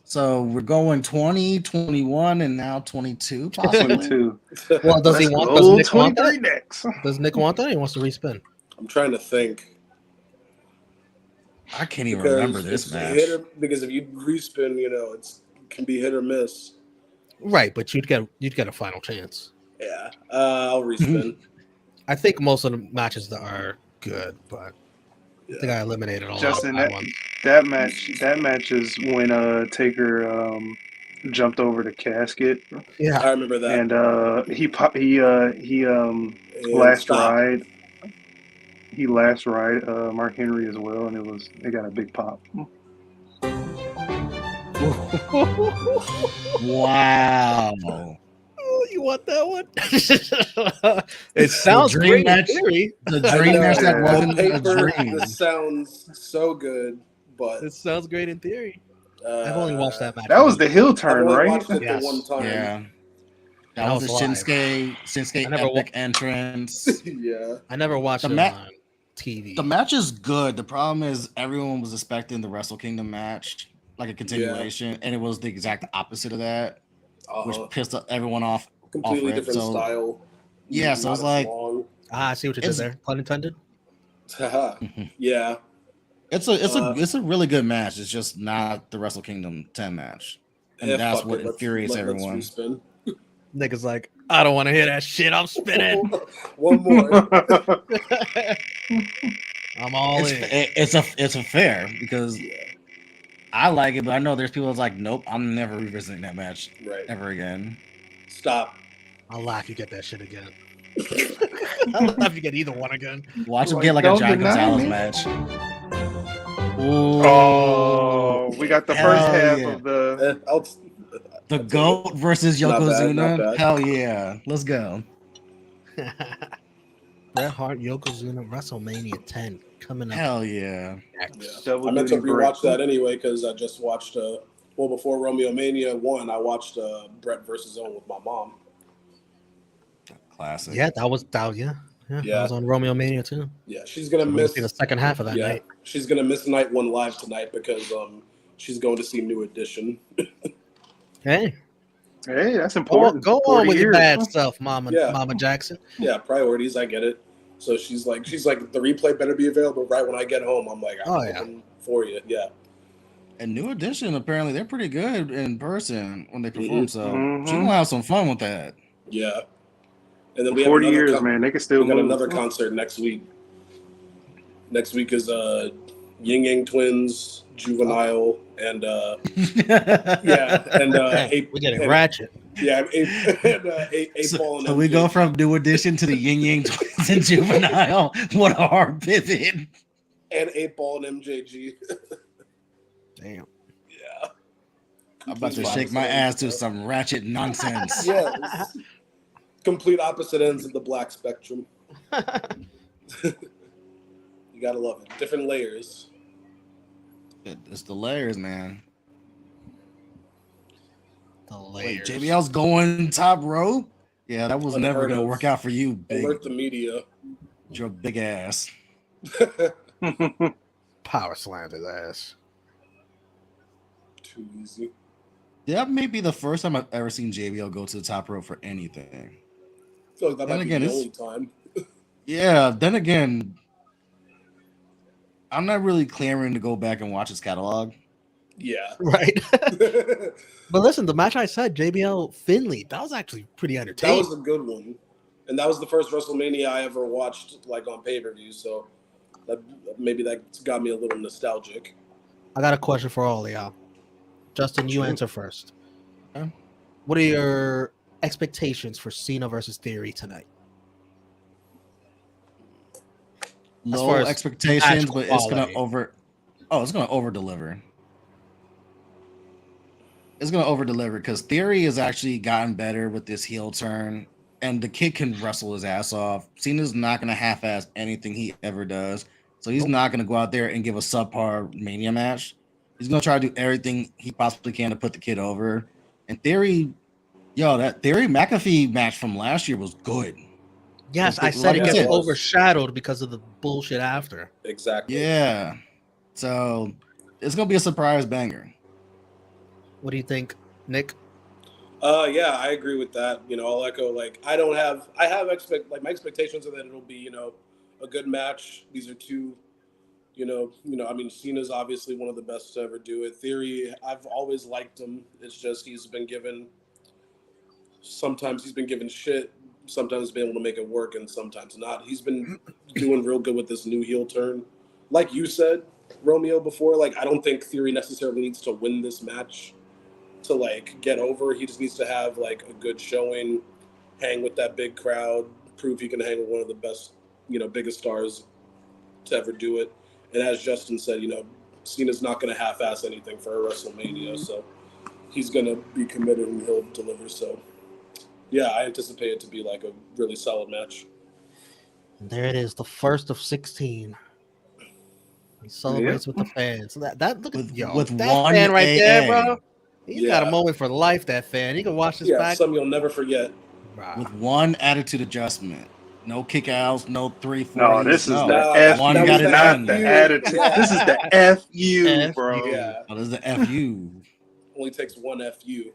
So we're going 20, 21, and now 22, possibly. 22. Well, does Nick want that? Next. Does Nick want that? Or he wants to respin. I'm trying to think. I can't even remember this match. Because if you respin, it can be hit or miss. Right, but you'd get a final chance. Yeah, I'll respin. I think most of the matches that are good, but I think I eliminated all Justin, of that match is when Taker jumped over the casket. Yeah, I remember that. And he last ride. He last ride Mark Henry as well, and it got a big pop. Wow. Oh, you want that one? It sounds great in theory. The dream match that wasn't a dream. This sounds so good, but it sounds great in theory. I've only watched that match. That was the heel turn, right? Watched it the one time. Yeah. That was the Shinsuke epic entrance. Yeah. I never watched it on TV. The match is good. The problem is everyone was expecting the Wrestle Kingdom match, like a continuation, and it was the exact opposite of that, which pissed everyone off. Completely different style. Yeah, so it's like, I see what you did there. Pun intended. Yeah. It's a really good match. It's just not the Wrestle Kingdom 10 match, and that's what infuriates everyone. Niggas like, I don't want to hear that shit. I'm spinning. One more. I'm all in. It's a fair because I like it, but I know there's people that's like, nope, I'm never revisiting that match ever again. Stop. I'll laugh you get that shit again. I'll laugh if you get either one again. Watch him get like a John Gonzalez match. Ooh. Oh, we got the first half of the GOAT versus Yokozuna. Hell yeah. Let's go. Bret Hart, Yokozuna, WrestleMania 10 coming up. Hell yeah. I meant to rewatch that anyway because I just watched, before RomeoMania 1, I watched Bret versus Owen with my mom. Classic. Yeah, that was that was on RomeoMania too. Yeah, she's going to miss the second half of that night. She's going to miss night one live tonight because she's going to see New Edition. Hey, that's important. Go on with your bad stuff, Mama Jackson. Yeah, priorities. I get it. So she's like, the replay better be available right when I get home. I'm like, I'm looking for you. Yeah. And New Edition, apparently, they're pretty good in person when they perform. So she's gonna have some fun with that. Yeah. And then we 40 years, man. They can still. We got another concert next week. Next week is Yin Yang Twins, Juvenile, and we're getting ratchet. Yeah, eight ball. So we go from New Edition to the Yin Yang Twins and Juvenile. What a hard pivot. And 8 Ball and MJG. Damn. Yeah. I'm about to shake my ass to some ratchet nonsense. Yes. Complete opposite ends of the black spectrum. You gotta love it. Different layers. It's the layers, man. The Wait, layers. JBL's going top rope? Yeah, that was never Unheard gonna of. work out for you, big Alert the media. your big ass. Power slammed his ass. Too easy. That may be the first time I've ever seen JBL go to the top rope for anything. I feel like that Then might again, be the it's- only time. Yeah, then again, I'm not really clamoring to go back and watch his catalog. Yeah. Right. That But listen, the match I said, JBL Finley, that was actually pretty entertaining. was a good one. And that was the first WrestleMania I ever watched like on pay-per-view, so maybe that got me a little nostalgic. I got a question for all of y'all. Justin, you answer first. Okay. What are your expectations for Cena versus Theory tonight? As Low far as expectations, match but it's gonna quality. it's gonna over deliver. It's gonna over deliver because Theory has actually gotten better with this heel turn, and the kid can wrestle his ass off. Cena's not gonna half-ass anything he ever does, so he's not gonna go out there and give a subpar Mania match. He's gonna try to do everything he possibly can to put the kid over. And Theory, that Theory McAfee match from last year was good. Yes, Like I said it we gets said. overshadowed because of the bullshit after. Exactly. Yeah, so it's gonna be a surprise banger. What do you think, Nick? Yeah, I agree with that. I'll echo I have my expectations are that it'll be, a good match. These are two, I mean, Cena's obviously one of the best to ever do it. Theory, I've always liked him. It's just sometimes he's been given shit, sometimes been able to make it work, and sometimes not. He's been doing real good with this new heel turn. Like you said, Romeo, before, I don't think Theory necessarily needs to win this match to get over. He just needs to have a good showing, hang with that big crowd, prove he can hang with one of the best, biggest stars to ever do it. And as Justin said, Cena's not going to half-ass anything for a WrestleMania, so he's going to be committed and he'll deliver. So yeah, I anticipate it to be a really solid match. And there it is, the first of 16. He celebrates with the fans. That look With- at with that one fan right there, AA. bro. He's got a moment for life. That fan. He can watch this Yeah, back. something you'll never forget. With one attitude adjustment. No kick outs, no 3-4. No, this is the that one FU, got it not done. the attitude. Yeah. This is the FU, bro. Yeah, Oh, this is the FU. only takes one FU.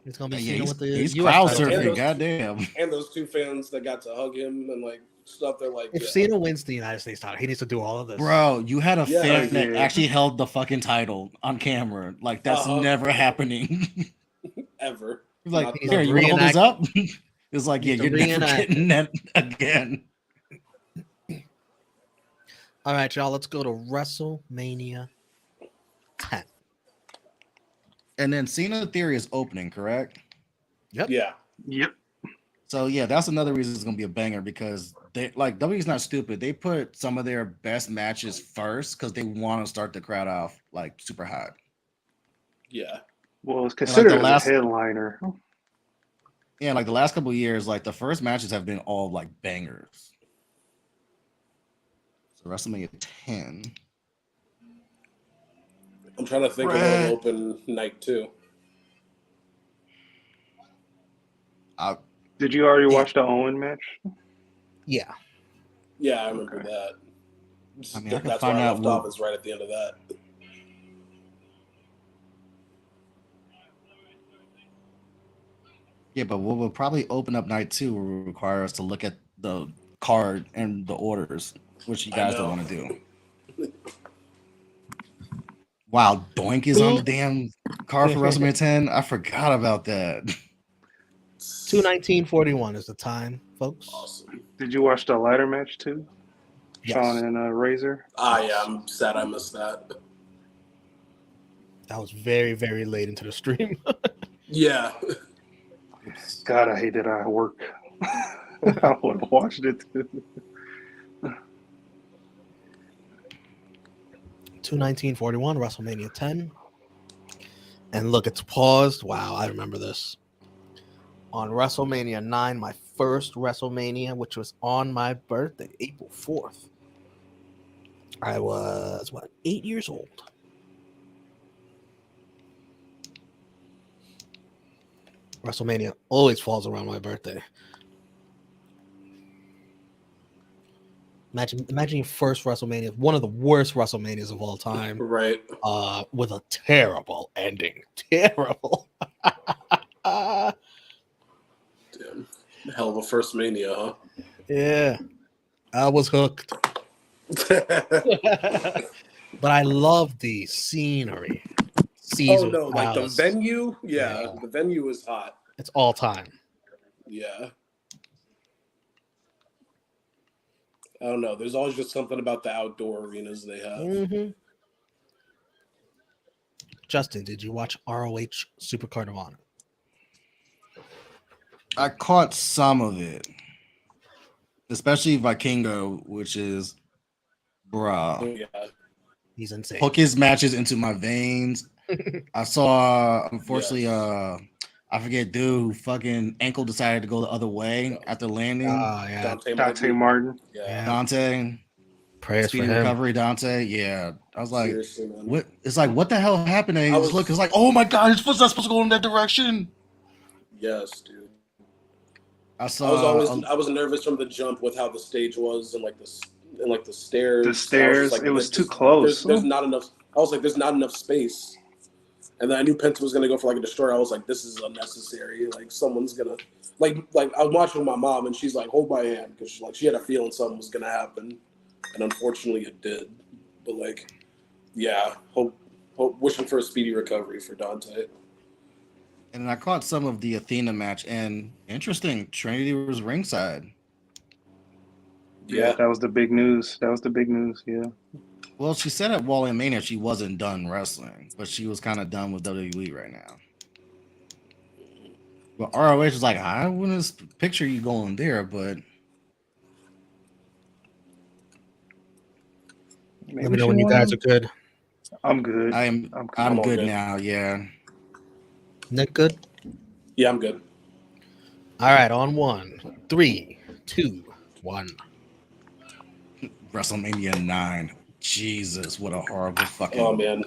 He's gonna be Yeah, Cena with the he's US crowd title. surfing. those- Goddamn. And those two fans that got to hug him and stuff, they're If yeah. Cena wins the United States title, he needs to do all of this. Bro, you had a Yeah. fan that Yeah. actually held the fucking title on camera. That's Uh-huh. never happening. Ever. He's like, Not- He's here, a you want to hold this up? It's like, yeah, He's a you're never reenactor. getting that again. All right, y'all. Let's go to WrestleMania 10. And then Cena Theory is opening, correct? Yeah. Yep. So yeah, that's another reason it's gonna be a banger because they W's not stupid. They put some of their best matches first because they want to start the crowd off super hot. Yeah. Well, it's considered the as a headliner. Yeah, the last couple of years, the first matches have been all bangers. So WrestleMania 10. I'm trying to think of an open night too. Did you already watch the Owen match? Yeah. Yeah, I remember that. I mean, I can That's find where I out left what- off is right at the end of that. Yeah, but what will probably open up night 2 will require us to look at the card and the orders, which you guys don't want to do. Wow, Doink is on the damn card for WrestleMania 10. I forgot about that. 2:19:41 is the time, folks. Awesome. Did you watch the ladder match too? Yes. Sean and Razor. Yeah, I'm sad I missed that. That was very, very late into the stream. Yeah. God, I hate that I work. I would have watched it too. 2:19:41, WrestleMania 10. And look, it's paused. Wow, I remember this. on WrestleMania 9, my first WrestleMania, which was on my birthday, April 4th. I was, 8 years old. WrestleMania always falls around my birthday. Imagine your first WrestleMania, one of the worst WrestleManias of all time. Right. With a terrible ending. Terrible. Damn. Hell of a first Mania, huh? Yeah. I was hooked. But I love the scenery. Oh no, like the venue? Yeah, the venue is hot. It's all time. Yeah. I don't know. There's always just something about the outdoor arenas they have. Mm-hmm. Justin, did you watch ROH Supercard of Honor? I caught some of it, especially Vikingo, which is, bruh. Yeah. He's insane. Hook his matches into my veins. I saw, unfortunately, Yes. I forget, dude who fucking ankle decided to go the other way after landing. Yeah. Dante Martin. Yeah. Dante. Prayers Speedy for him. recovery, Dante. Yeah. I was like, Seriously, man. what? It's like, what the hell happened? And I he was- just look, it's like, oh my God, his foot's not supposed to go in that direction. Yes, dude. I was nervous from the jump with how the stage was and like the stairs. The stairs, it was too close. There's not enough. I was like, there's not enough space. And then I knew Penta was gonna go for like a destroyer. I was like, this is unnecessary. Like someone's gonna like I was watching with my mom and she's like, hold my hand, because she had a feeling something was gonna happen, and unfortunately it did. But like, yeah, hope wishing for a speedy recovery for Dante. And I caught some of the Athena match, and interesting, Trinity was ringside. Yeah, that was the big news. Yeah. Well, she said at WrestleMania she wasn't done wrestling, but she was kind of done with WWE right now. But ROH was like, I wouldn't picture you going there, but Let me know when you guys are good. I'm good. I'm good now. Yeah. Nick, good? Yeah, I'm good. All right, on 1, 3, 2, 1. WrestleMania 9. Jesus, what a horrible fucking Oh man,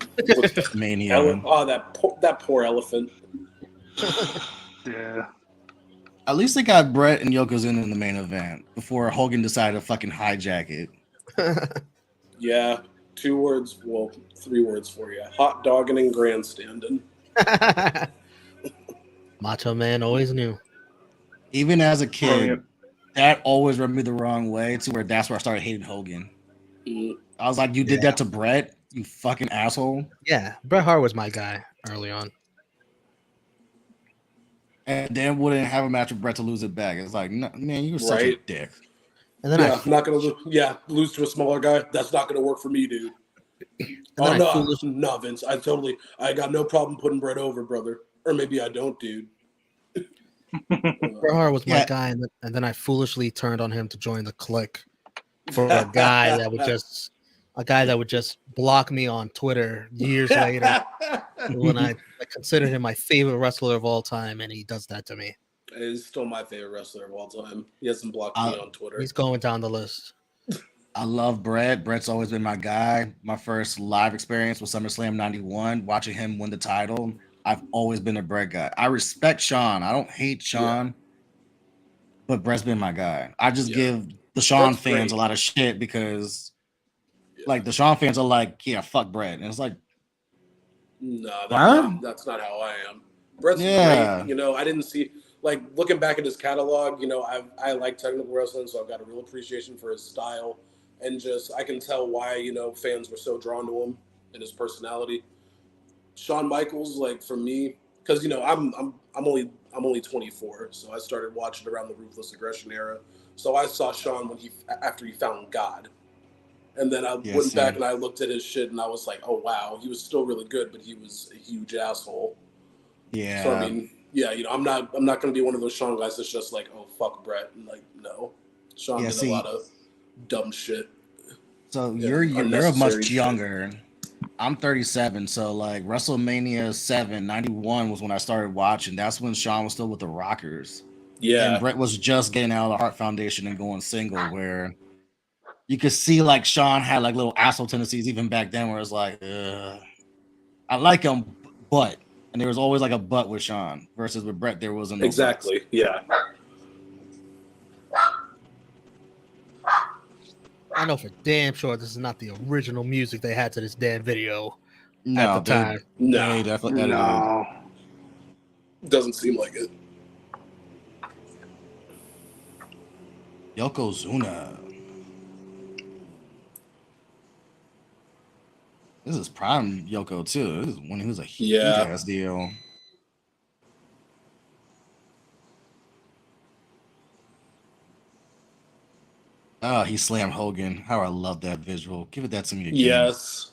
mania. that poor elephant. Yeah. At least they got Brett and Yokozuna in the main event before Hogan decided to fucking hijack it. Yeah, 2 words, well, 3 words for you: hot dogging and grandstanding. Macho Man always knew. Even as a kid, that always rubbed me the wrong way to where that's where I started hating Hogan. Mm. I was like, you did that to Brett, you fucking asshole. Yeah, Bret Hart was my guy early on. And then wouldn't have a match with Brett to lose it back. It's like, no, man, you were such a dick. And then I'm not gonna lose to a smaller guy. That's not gonna work for me, dude. No, Vince. I got no problem putting Brett over, brother. Or maybe I don't, dude. Bret Hart was my guy, and then I foolishly turned on him to join the clique for a guy that would just block me on Twitter years later when I considered him my favorite wrestler of all time, and he does that to me. He's still my favorite wrestler of all time. He hasn't blocked me on Twitter. He's going down the list. I love Brett. Brett's always been my guy. My first live experience was SummerSlam 91, watching him win the title. I've always been a Brett guy. I respect Shawn. I don't hate Shawn, but Brett's been my guy. I just give the Shawn fans a lot of shit because like the Shawn fans are like, yeah, fuck Brett. And it's like, no, that's not how I am. Brett's great. You know, I didn't see, like, looking back at his catalog, you know, I like technical wrestling, so I've got a real appreciation for his style. And just, I can tell why, you know, fans were so drawn to him and his personality. Shawn Michaels, like, for me, because, you know, I'm only 24, so I started watching around the Ruthless Aggression era. So I saw Shawn after he found God. And then I went back and I looked at his shit and I was like, oh, wow, he was still really good, but he was a huge asshole. Yeah. So, I mean, yeah, you know, I'm not going to be one of those Shawn guys that's just like, oh, fuck Brett. And like, no. Shawn did a lot of dumb shit. So you're much younger. I'm 37, so like WrestleMania 7, 91 was when I started watching. That's when Shawn was still with the Rockers. Yeah. And Brett was just getting out of the Heart Foundation and going single, where you could see like Shawn had like little asshole tendencies even back then, where it's like, I like him, but, and there was always like a but with Shawn, versus with Brett, there wasn't no Exactly. buts. Yeah. I know for damn sure this is not the original music they had to this damn video No, at the time. They definitely edited it. No. Doesn't seem like it. Yokozuna. This is prime Yoko too. This is when he was a huge ass deal. Oh, he slammed Hogan. How I love that visual. Give it that to me again. Yes.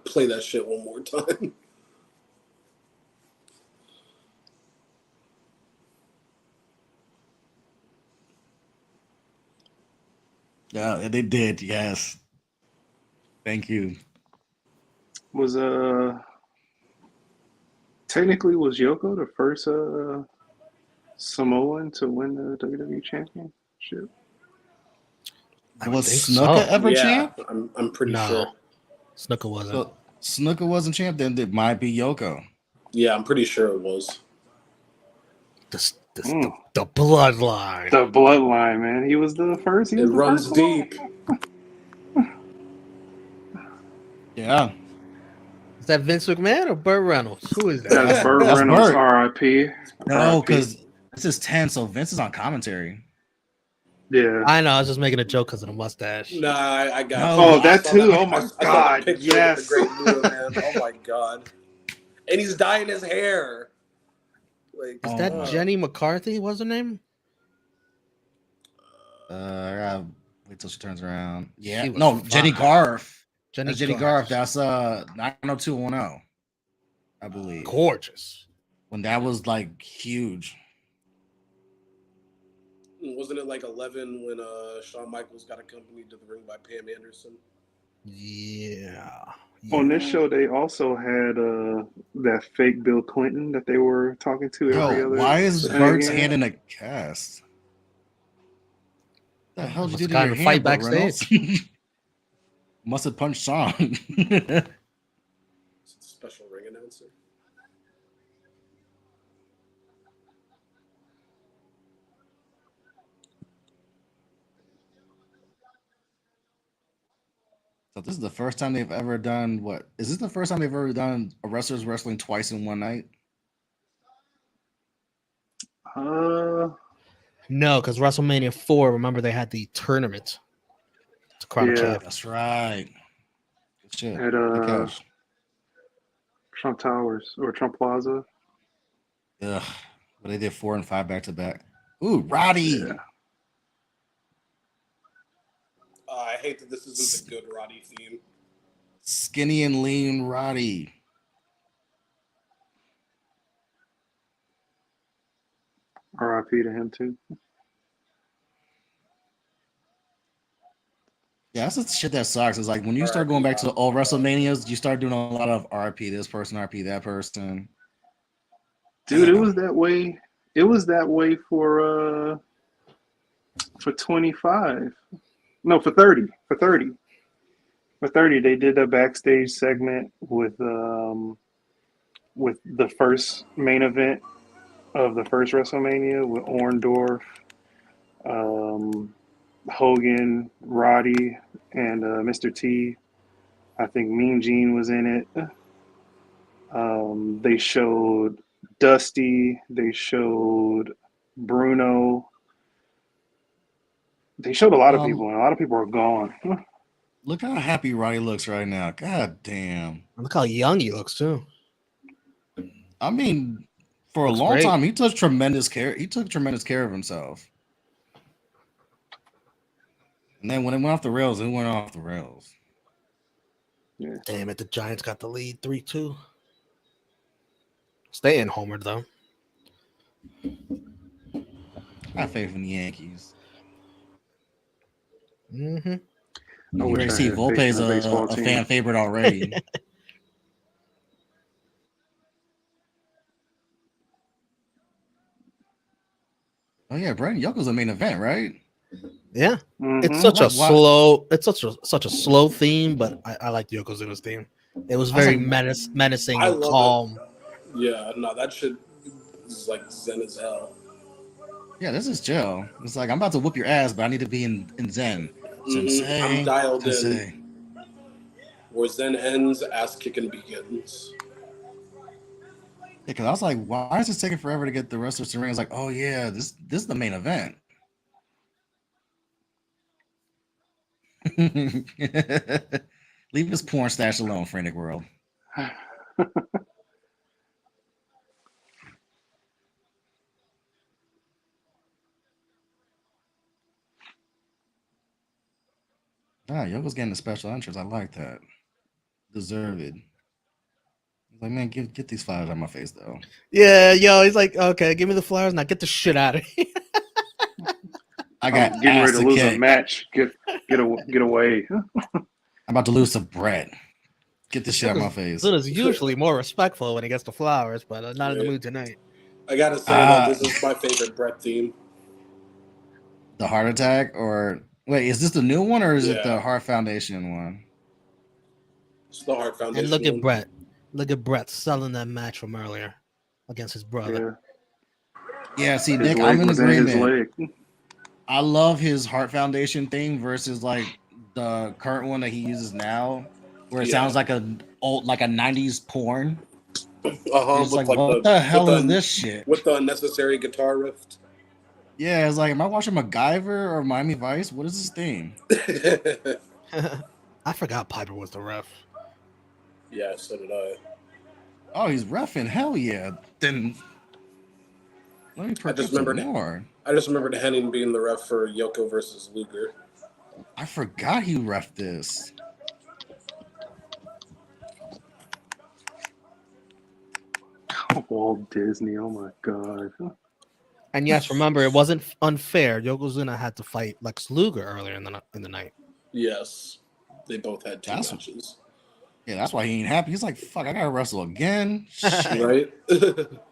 Play that shit one more time. Yeah, they did. Yes. Thank you. Was technically was Yoko the first Samoan to win the WWE Championship? Was think Snuka so. ever Yeah, champ? I'm pretty sure. Snooker wasn't. So Snuka wasn't champ, then it might be Yoko. Yeah, I'm pretty sure it was. The bloodline. The bloodline, man. He was the first. He was It the runs first deep. Yeah. Is that Vince McMahon or Burt Reynolds? Who is that? That's Burt That's Reynolds, Burt. R.I.P. No, because this is 10, so Vince is on commentary. Yeah. I know. I was just making a joke because of the mustache. Nah, I got No. you. Oh, that I saw too? Oh I my saw the God, picture with yes. The great Luda, man. Oh my god. And he's dyeing his hair. Like, Is that Jenny McCarthy? What's her name? I gotta wait till she turns around. Yeah. She was No, fine. Jenny Garth. Jenny Garth. That's 90210, I believe. Gorgeous. When that was like huge. wasn't it like 11 when Shawn Michaels got accompanied to the ring by Pam Anderson? Yeah. On this show, they also had that fake Bill Clinton that they were talking to every other. Why is thing Bert's again. hand in a cast? What the hell did you do to Got your in a hand, fight Burt Reynolds? backstage. Must have punched Shawn. Special ring announcer. So this is the first time they've ever done what? Is this the first time they've ever done a wrestler's wrestling twice in one night? No, because WrestleMania 4, remember they had the tournament to crown a champ. That's right. Good shit. At Good catch. Trump Towers or Trump Plaza. Ugh. But they did 4 and 5 back to back. Ooh, Roddy. Yeah. I hate that this isn't the good Roddy theme. Skinny and lean Roddy. R.I.P. to him too. Yeah, that's the shit that sucks. It's like when you start going back to the old WrestleManias, you start doing a lot of RP this person, RP that person. Dude, it was that way. It was that way for 25. No, for 30. For 30. For 30, they did a backstage segment with the first main event of the first WrestleMania with Orndorff, Hogan, Roddy, and Mr. T. I think Mean Gene was in it. They showed Dusty. They showed Bruno. They showed a lot of people, and a lot of people are gone. Look how happy Roddy looks right now. God damn. Look how young he looks too. I mean, for a long time, he took tremendous care. He took tremendous care of himself. And then when it went off the rails, it went off the rails. Yeah. Damn it, the Giants got the lead 3-2. Stay in homered though. I have faith in the Yankees. Mm-hmm. You already see Volpe's a fan favorite already. yeah, Brett and Yoko's the main event, right? Yeah, Mhm. it's such Like, a why- slow. It's such a slow theme, but I like Yokozuna's theme. It was very like, menacing I and love calm. Yeah, no, that shit is like zen as hell. Yeah, this is chill. It's like I'm about to whoop your ass, but I need to be in Zen. Sensei, I'm dialed sensei. in. Where zen ends, ass kicking begins. Yeah, because I was like, why is this taking forever to get the wrestlers to ring? It's like, oh yeah, this is the main event. Leave this porn stash alone, Frantic World. Ah, Yoko's getting a special entrance. I like that. Deserve it. He's like, man, get these flowers out of my face, though. Yeah, yo, he's like, okay, give me the flowers now. Get the shit out of here. I got I'm getting ass ready to to lose a kick. match. Get away. I'm about to lose to Brett. Get this shit out of my face. Zuna's usually more respectful when he gets the flowers, but not in the Right. mood tonight. I gotta say though, this is my favorite Brett theme. The heart attack, or wait, is this the new one or is it the Yeah. Heart Foundation one? It's the Heart Foundation. And look at one. Brett. Look at Brett selling that match from earlier against his brother. Yeah, see, His Nick, leg I'm in was in his agreement. leg. I love his Heart Foundation thing versus like the current one that he uses now, where it sounds like a 90s porn. It's like, what the hell is this shit? With the unnecessary guitar riff. Yeah, it's like, am I watching MacGyver or Miami Vice? What is this theme? I forgot Piper was the ref. Yeah, so did I. Oh, he's reffing. Hell yeah. Then let me perk up some more. I just remembered Henning being the ref for Yoko versus Luger. I forgot he reffed this. Walt Disney, oh my god. And yes, remember, it wasn't unfair. Yokozuna had to fight Lex Luger earlier in the night. Yes, they both had two matches. Yeah, that's why he ain't happy. He's like, fuck, I gotta wrestle again. Right?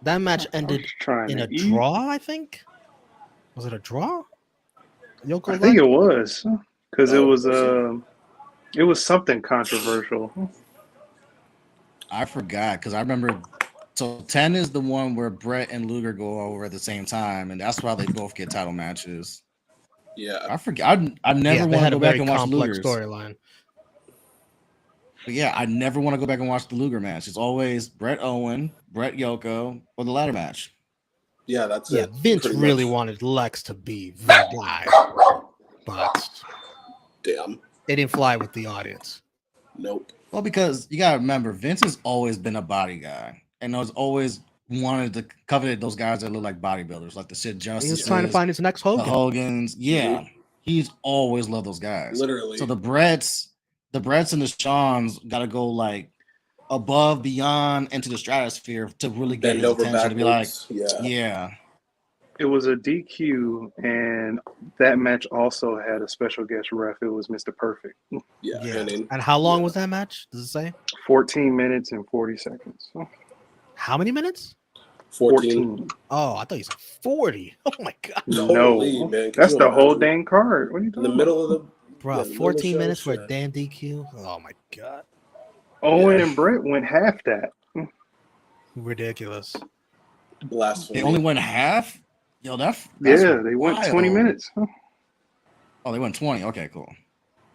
That match ended in a draw, I think. Was it a draw? Yoko I think it was. Because it was something controversial. I forgot because I remember. So 10 is the one where Brett and Luger go over at the same time, and that's why they both get title matches. Yeah, I forget. I never want to go back and watch Luger's storyline. But yeah, I never want to go back and watch the Luger match. It's always Brett Owen, Brett Yoko, or the ladder match. Yeah, that's it. Vince really wanted Lex to be the guy, but damn, it didn't fly with the audience. Nope. Well, because you gotta remember, Vince has always been a body guy, and has always wanted to covet those guys that look like bodybuilders, like the Sid Justice. He's trying to find his next Hogan. The Hogans, yeah, he's always loved those guys. Literally. So the Bretts and the Shawns got to go like above, beyond, into the stratosphere to really get his attention. To be like, yeah. It was a DQ, and that match also had a special guest ref. It was Mr. Perfect. Yeah. And how long was that match? Does it say? 14 minutes and 40 seconds. How many minutes? 14. Oh, I thought you said 40. Oh my god. No, man, that's the whole dang card. What are you talking in the middle of the bro? 14 minutes for a damn DQ. Oh my god. Owen and Brett went half that. Ridiculous. Blasphemy. They only went half. Yo, that's they went 20 minutes. Oh, they went 20. Okay, cool.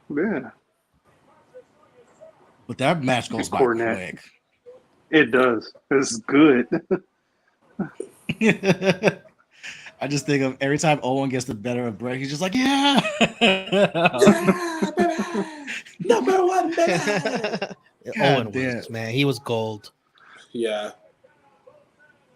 Yeah. But that match goes by quick. It does. It's good. I just think of every time Owen gets the better of Brett, he's just like, yeah. Number one, baby. Owen was, man. He was gold. Yeah.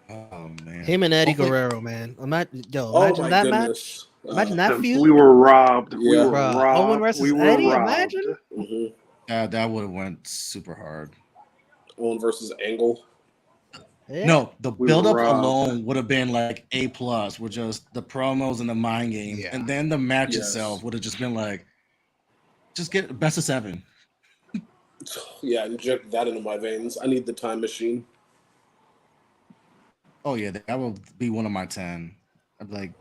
Oh man. Him and Eddie Guerrero, man. Imagine my that goodness. match. Imagine that feud. We were robbed. Yeah. We were robbed. Owen versus Eddie. Imagine. Mm-hmm. Yeah, that would have went super hard. Owen versus Angle. Yeah. No, the build-up alone would have been like A+, with just the promos and the mind games, and then the match itself would have just been like, just get best of 7. Yeah, inject that into my veins. I need the time machine. Oh yeah, that will be one of my 10. I'd be like,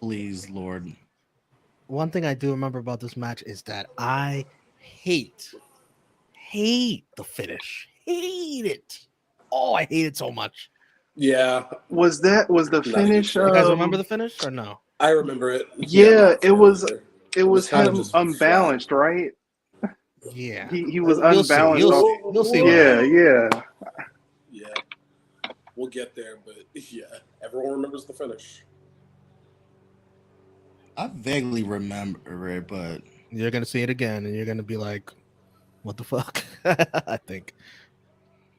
Please, Lord. One thing I do remember about this match is that I hate the finish. Hate it. Oh, I hate it so much. Yeah. Was the finish? You guys remember the finish or no? I remember it. Yeah, it was. Either. It was kinda him just unbalanced, right? Yeah. He was You'll see. unbalanced. You'll see what Yeah, happens. yeah. We'll get there, but yeah, everyone remembers the finish. I vaguely remember it, but You're gonna see it again, and you're gonna be like, "What the fuck?" I think.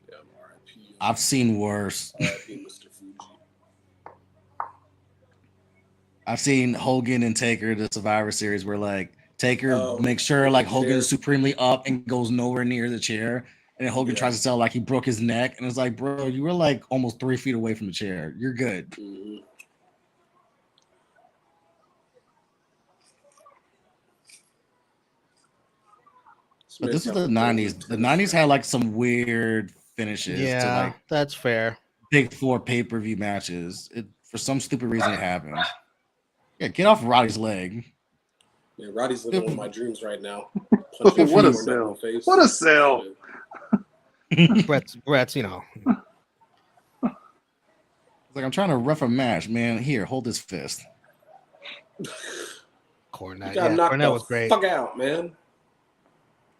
Yeah, R.I.P. I've seen worse. R.I.P. Mr. Fuji. I've seen Hogan and Taker, the Survivor Series, where like Taker makes sure with like the Hogan is chair. supremely up and goes nowhere near the chair. And then Hogan tries to sell like he broke his neck. And it's like, bro, you were like almost 3 feet away from the chair. You're good. Mm-hmm. But this is the 90s. The 90s had like some weird finishes to like that's fair. big four pay-per-view matches. It for some stupid reason it happened. Yeah, get off Roddy's leg. Yeah, Roddy's living with my dreams right now. What a sell! What a sell! Brett's, you know. Like, I'm trying to ref a match, man. Here, hold this fist. Cornette, Cornette was great. Fuck out, man.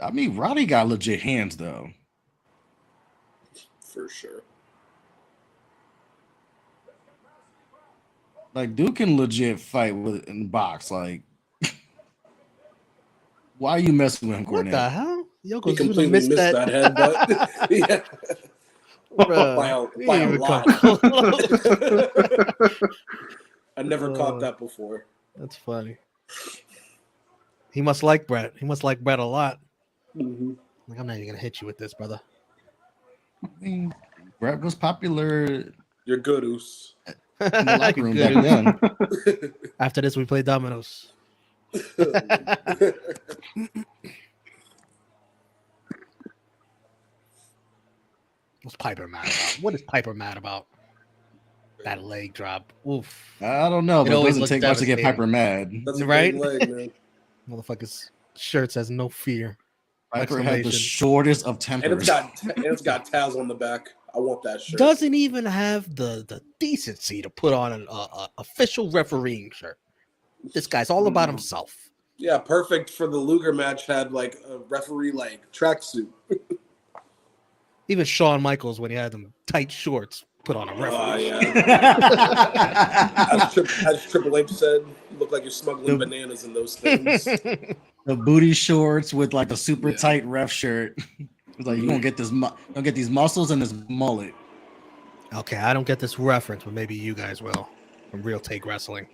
I mean, Roddy got legit hands, though. For sure. Like, Duke can legit fight with in the box. Like, why are you messing with him, Cornette? What the hell? He completely missed that headbutt. Yeah. By a lot. I never caught that before. That's funny. He must like Brett. He must like Brett a lot. Mm-hmm. Like, I'm not even gonna hit you with this, brother. I mean, Brett was popular. You're good, Oos. In the locker room back then. After this, we play dominoes. What's Piper mad about? What is Piper mad about? That leg drop. Oof. I don't know, but it doesn't take much to get Piper mad. That's a right? big leg, man. Motherfucker's shirt says no fear. Piper had the shortest of tempers. And it's got Taz on the back. I want that shirt. Doesn't even have the decency to put on an official refereeing shirt. This guy's all about himself. Yeah, perfect for the Luger match. Had like a referee like tracksuit. Even Shawn Michaels, when he had them tight shorts, put on a referee. As Triple H said, you look like you're smuggling bananas in those things. The booty shorts with like a super tight ref shirt. It's like, you don't get this. Don't get these muscles and this mullet. Okay, I don't get this reference, but maybe you guys will from Real Take Wrestling.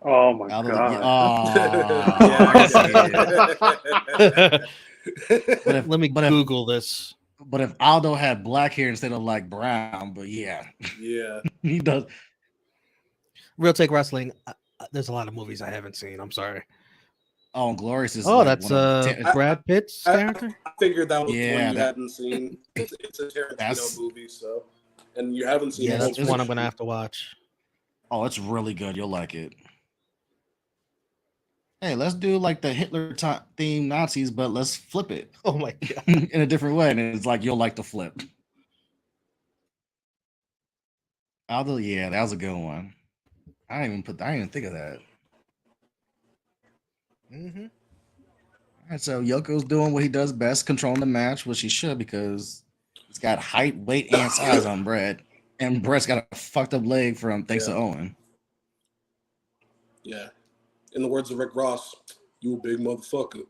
Oh my god! Let me Google this. But if Aldo had black hair instead of like brown, but yeah, he does. Real Take Wrestling. There's a lot of movies I haven't seen. I'm sorry. Oh, Glorious is. Oh, like that's Brad Pitt's character. I figured that was one you hadn't seen. It's a Tarantino movie, so and you haven't seen. Yeah, that's one I'm gonna have to watch. Oh, it's really good. You'll like it. Hey, let's do like the Hitler theme Nazis, but let's flip it. Oh my god, in a different way, and it's like you'll like the flip. Aldo, yeah, that was a good one. I didn't even think of that. Mm-hmm. All right, so Yoko's doing what he does best, controlling the match, which he should because he's got height, weight, and size on Brett, and Brett's got a fucked up leg from thanks to Owen. Yeah. In the words of Rick Ross, you a big motherfucker.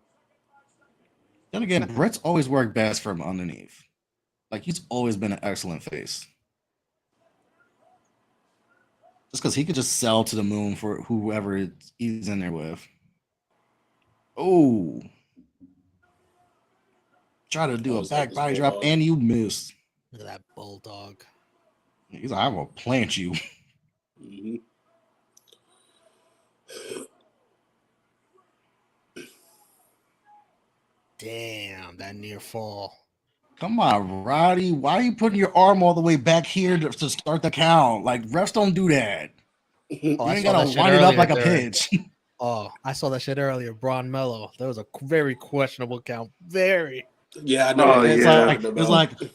Then again, Brett's always worked best from underneath. Like, he's always been an excellent face. Just because he could just sell to the moon for whoever he's in there with. Oh. Try to do a back body drop and you miss. Look at that bulldog. He's like, I'm going to plant you. Mm-hmm. Damn, that near fall. Come on, Roddy. Why are you putting your arm all the way back here to start the count? Like, refs don't do that. You I ain't saw gotta that shit wind it up earlier like a during- pitch. Oh, I saw that shit earlier. Braun Mello. There was a very questionable count. Very. Yeah, I know. Oh, what It's you're yeah. like talking it's about. like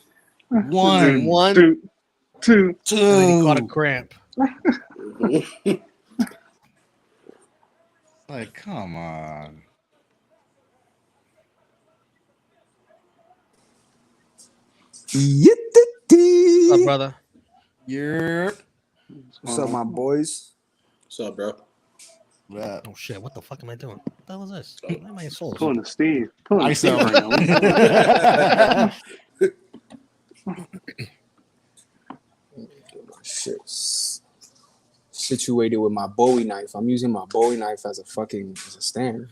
one, One, two. two. and then he caught a cramp. Like, come on. What's up, brother? You're What's up, my boys? What's up, bro? that. Oh shit! What the fuck am I doing? What the hell is this? Where are my souls? Pulling the Steve. Pulling the I Steve saw. right now. Shit. Situated with my Bowie knife. I'm using my Bowie knife as a stand.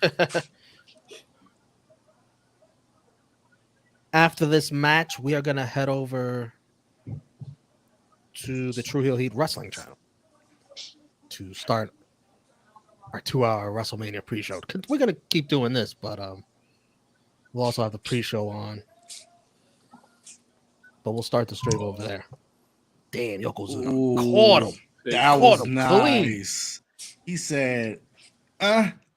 After this match, we are gonna head over to the True Heel Heat Wrestling channel to start our 2-hour WrestleMania pre-show. We're gonna keep doing this, but we'll also have the pre-show on. But we'll start the stream over there. Damn, Yokozuna caught him. That Caught was him nice. He said,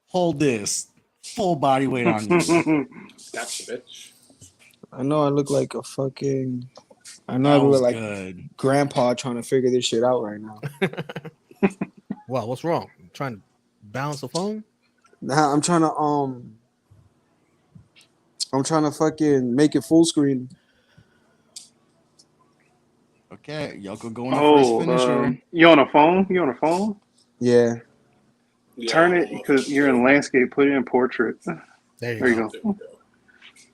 hold this. Full body weight on you. That's the bitch. I know I look like a fucking. I know That I look was like good. grandpa trying to figure this shit out right now. Well, what's wrong? You trying to balance the phone? Now I'm trying to fucking make it full screen. Okay, Yoko going to first finisher. You on a phone? You on a phone? Yeah. Yeah, Turn it because you're in landscape. Put it in portrait. There you There you go. go.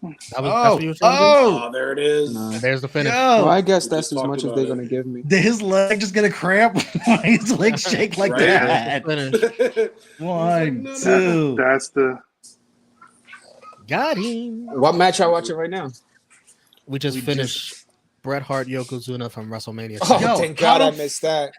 That's what you were trying to do? Oh, there it is. Nah. And there's the finish. Well, Yo, I guess We that's just as much talked as they're about gonna give me. did his leg just get a cramp? Why his leg shake like Right? that? Finish. One, No, no. two. That's the. Got him. What match I watching right now? We just We finished Bret Hart Yokozuna from WrestleMania. Oh, Yo, thank how God I the missed that.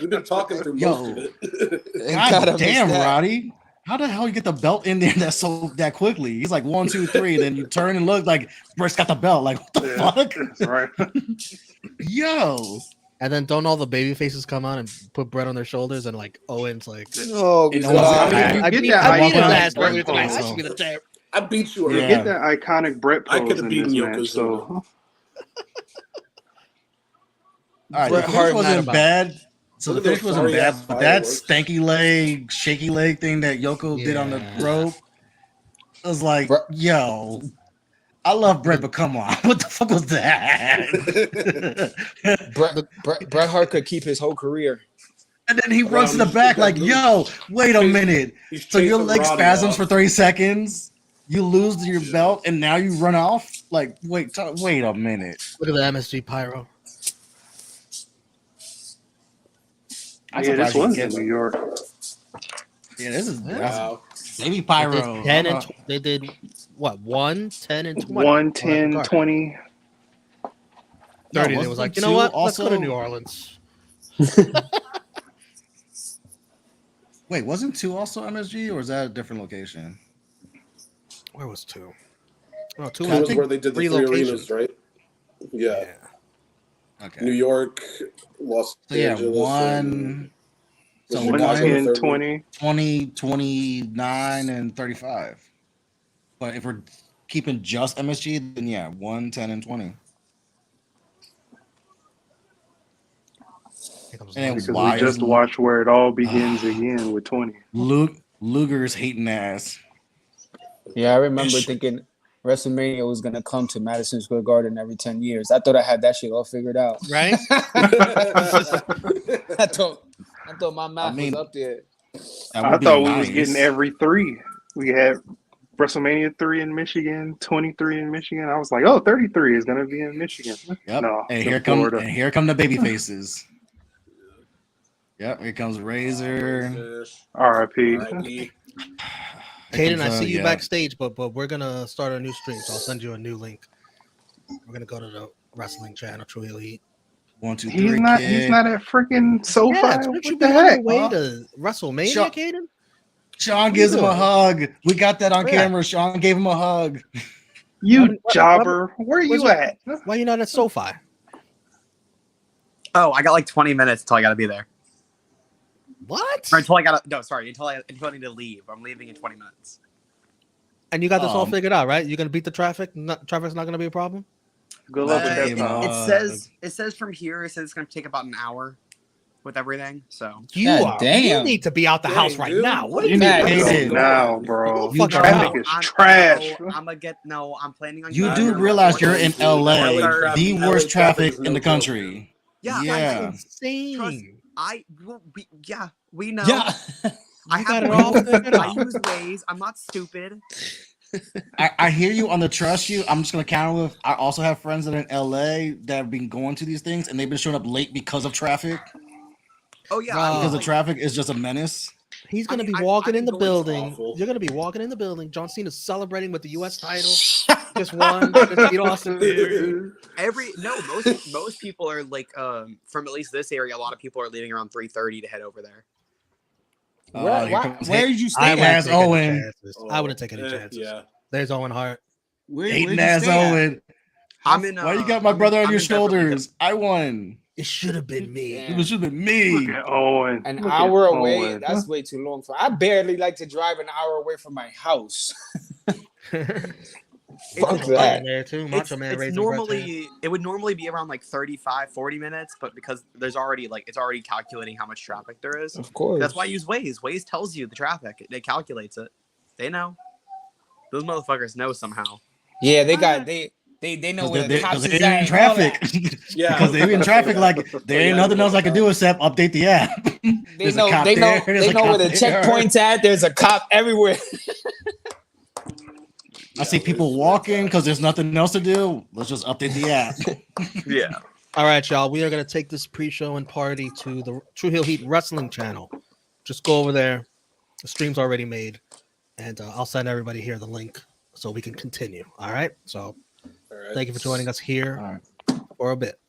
We've been talking through Yo. most of it. Thank God I God missed damn, that. Roddy. How the hell you get the belt in there that quickly? He's like 1, 2, 3. Then you turn and look like Bret's got the belt. Like, what the Yeah, fuck? that's right. Yo. And then don't all the baby faces come on and put Bret on their shoulders and like Owen's like Oh, It God. almost- You I get beat that I beat his iconic ass Bret earlier tonight. I pose. should be the champ. I beat you You already. Yeah. get that iconic Bret I pose could've in beaten this Yokozuna. match. So All right, Bret the Hart finish not wasn't about bad. So Look the at finish those wasn't bad, sorry-ass but that fireworks. stanky leg, shaky leg thing that Yoko did on the Yeah. rope, I was like, Bret- yo, I love Bret, but come on, what the fuck was that? Bret Hart could keep his whole career. And then he runs to Wow, the back like, that yo, wait a minute. He's So your chasing leg Roddy spasms off. for 30 seconds, you lose your belt, and now you run off? Like, wait a minute. Look at the MSG pyro. I'm yeah, this surprised you was get in New York. Yeah, this is Wow. baby They pyro. did 10 and they did what? 1, 10, and 20. 1, 10, 20. 30. No, They wasn't was like, there you know what? two Let's go to also? New Orleans. Wait, wasn't 2 also MSG, or is that a different location? Where was 2? Oh, 2 That was was where they did the 3 relocation. arenas, right? Yeah. Okay. New York, Los So yeah, Angeles. 1, so Chicago, 1, the 10, third one. 20. 20, 29, and 35. But if we're keeping just MSG, then yeah, 1, 10, and 20. Here comes And Because why we just is watched where it all begins again with 20. Luger's hating ass? Yeah, I remember Ish. thinking WrestleMania was gonna come to Madison Square Garden every 10 years. I thought I had that shit all figured out. right? I thought my math mean, was up there. That I would be thought we nice. was getting every 3. We had WrestleMania 3 in Michigan, 23 in Michigan. I was like, oh, 33 is going to be in Michigan. Yep. No, and in here Florida. come the baby faces. Yep, here comes Razor. R.I.P. R.I.P. Caden, I see you backstage, but we're gonna start a new stream, so I'll send you a new link. We're gonna go to the wrestling channel, True Heel Heat. 1, 2, 3. He's not at freaking SoFi. What you What the been on your heck? way to WrestleMania, Sean- Caden? Sean gives him a doing? hug. We got that on Where? camera. Sean gave him a hug. You What- jobber. Where where's you at? Why you not at SoFi? Oh, I got like 20 minutes until I gotta be there. What? Or until I need to leave. I'm leaving in 20 minutes. And you got this all figured out, right? You're gonna beat the traffic. Traffic's not gonna be a problem. Good luck with that, Hey, Tom. It says from here. It says it's gonna take about an hour with everything. So You need to be out the house right dude. now. What are You you need doing? to Go now, bro. You Traffic fucking is trash. I'm planning on. You getting do there realize you're before in 3, LA, 4:30. the worst traffic is in no the joke. country. Yeah, Yeah. insane. We know. Yeah. I You got have it all Waze. figured I out. use Waze. I'm not stupid. I hear you on the trust you. I'm just gonna counter with. I also have friends that are in LA that have been going to these things and they've been showing up late because of traffic. Oh yeah, Bro. Because the traffic is just a menace. He's gonna I mean, be walking in the going building. awful. You're gonna be walking in the building. John Cena's celebrating with the U.S. title. Just won. Just beat Austin Theory. Most people are like from at least this area. A lot of people are leaving around 3:30 to head over there. Where did you stay? I wouldn't Ass take any Owen. chances. I wouldn't take any chances. Yeah. There's Owen Hart. Hating ass Owen. I'm in. Why you got my brother on I'm your in Beverly shoulders? I won. It should have been me. It should have been me. Look at Owen. An Look at hour away. Owen. That's way too long for. I barely like to drive an hour away from my house. Fuck that. There too. Macho Man raising It would normally be around like 35, 40 minutes, but because it's already calculating how much traffic there is. Of course. That's why I use Waze. Waze tells you the traffic. It calculates it. They know. Those motherfuckers know somehow. Yeah, they know where the Because cops they're is at in and all traffic. that. Yeah. Because they're in traffic. Like there ain't nothing else I can do except update the app. They There's a know. cop They know. there, there's They a know cop where the there. checkpoint's at. There's a cop everywhere. I see people walking because there's nothing else to do. Let's just update the app. Yeah. All right, y'all. We are gonna take this pre-show and party to the True Heel Heat Wrestling channel. Just go over there. The stream's already made, and I'll send everybody here the link so we can continue. All right. So, All right. thank you for joining us here All right. for a bit.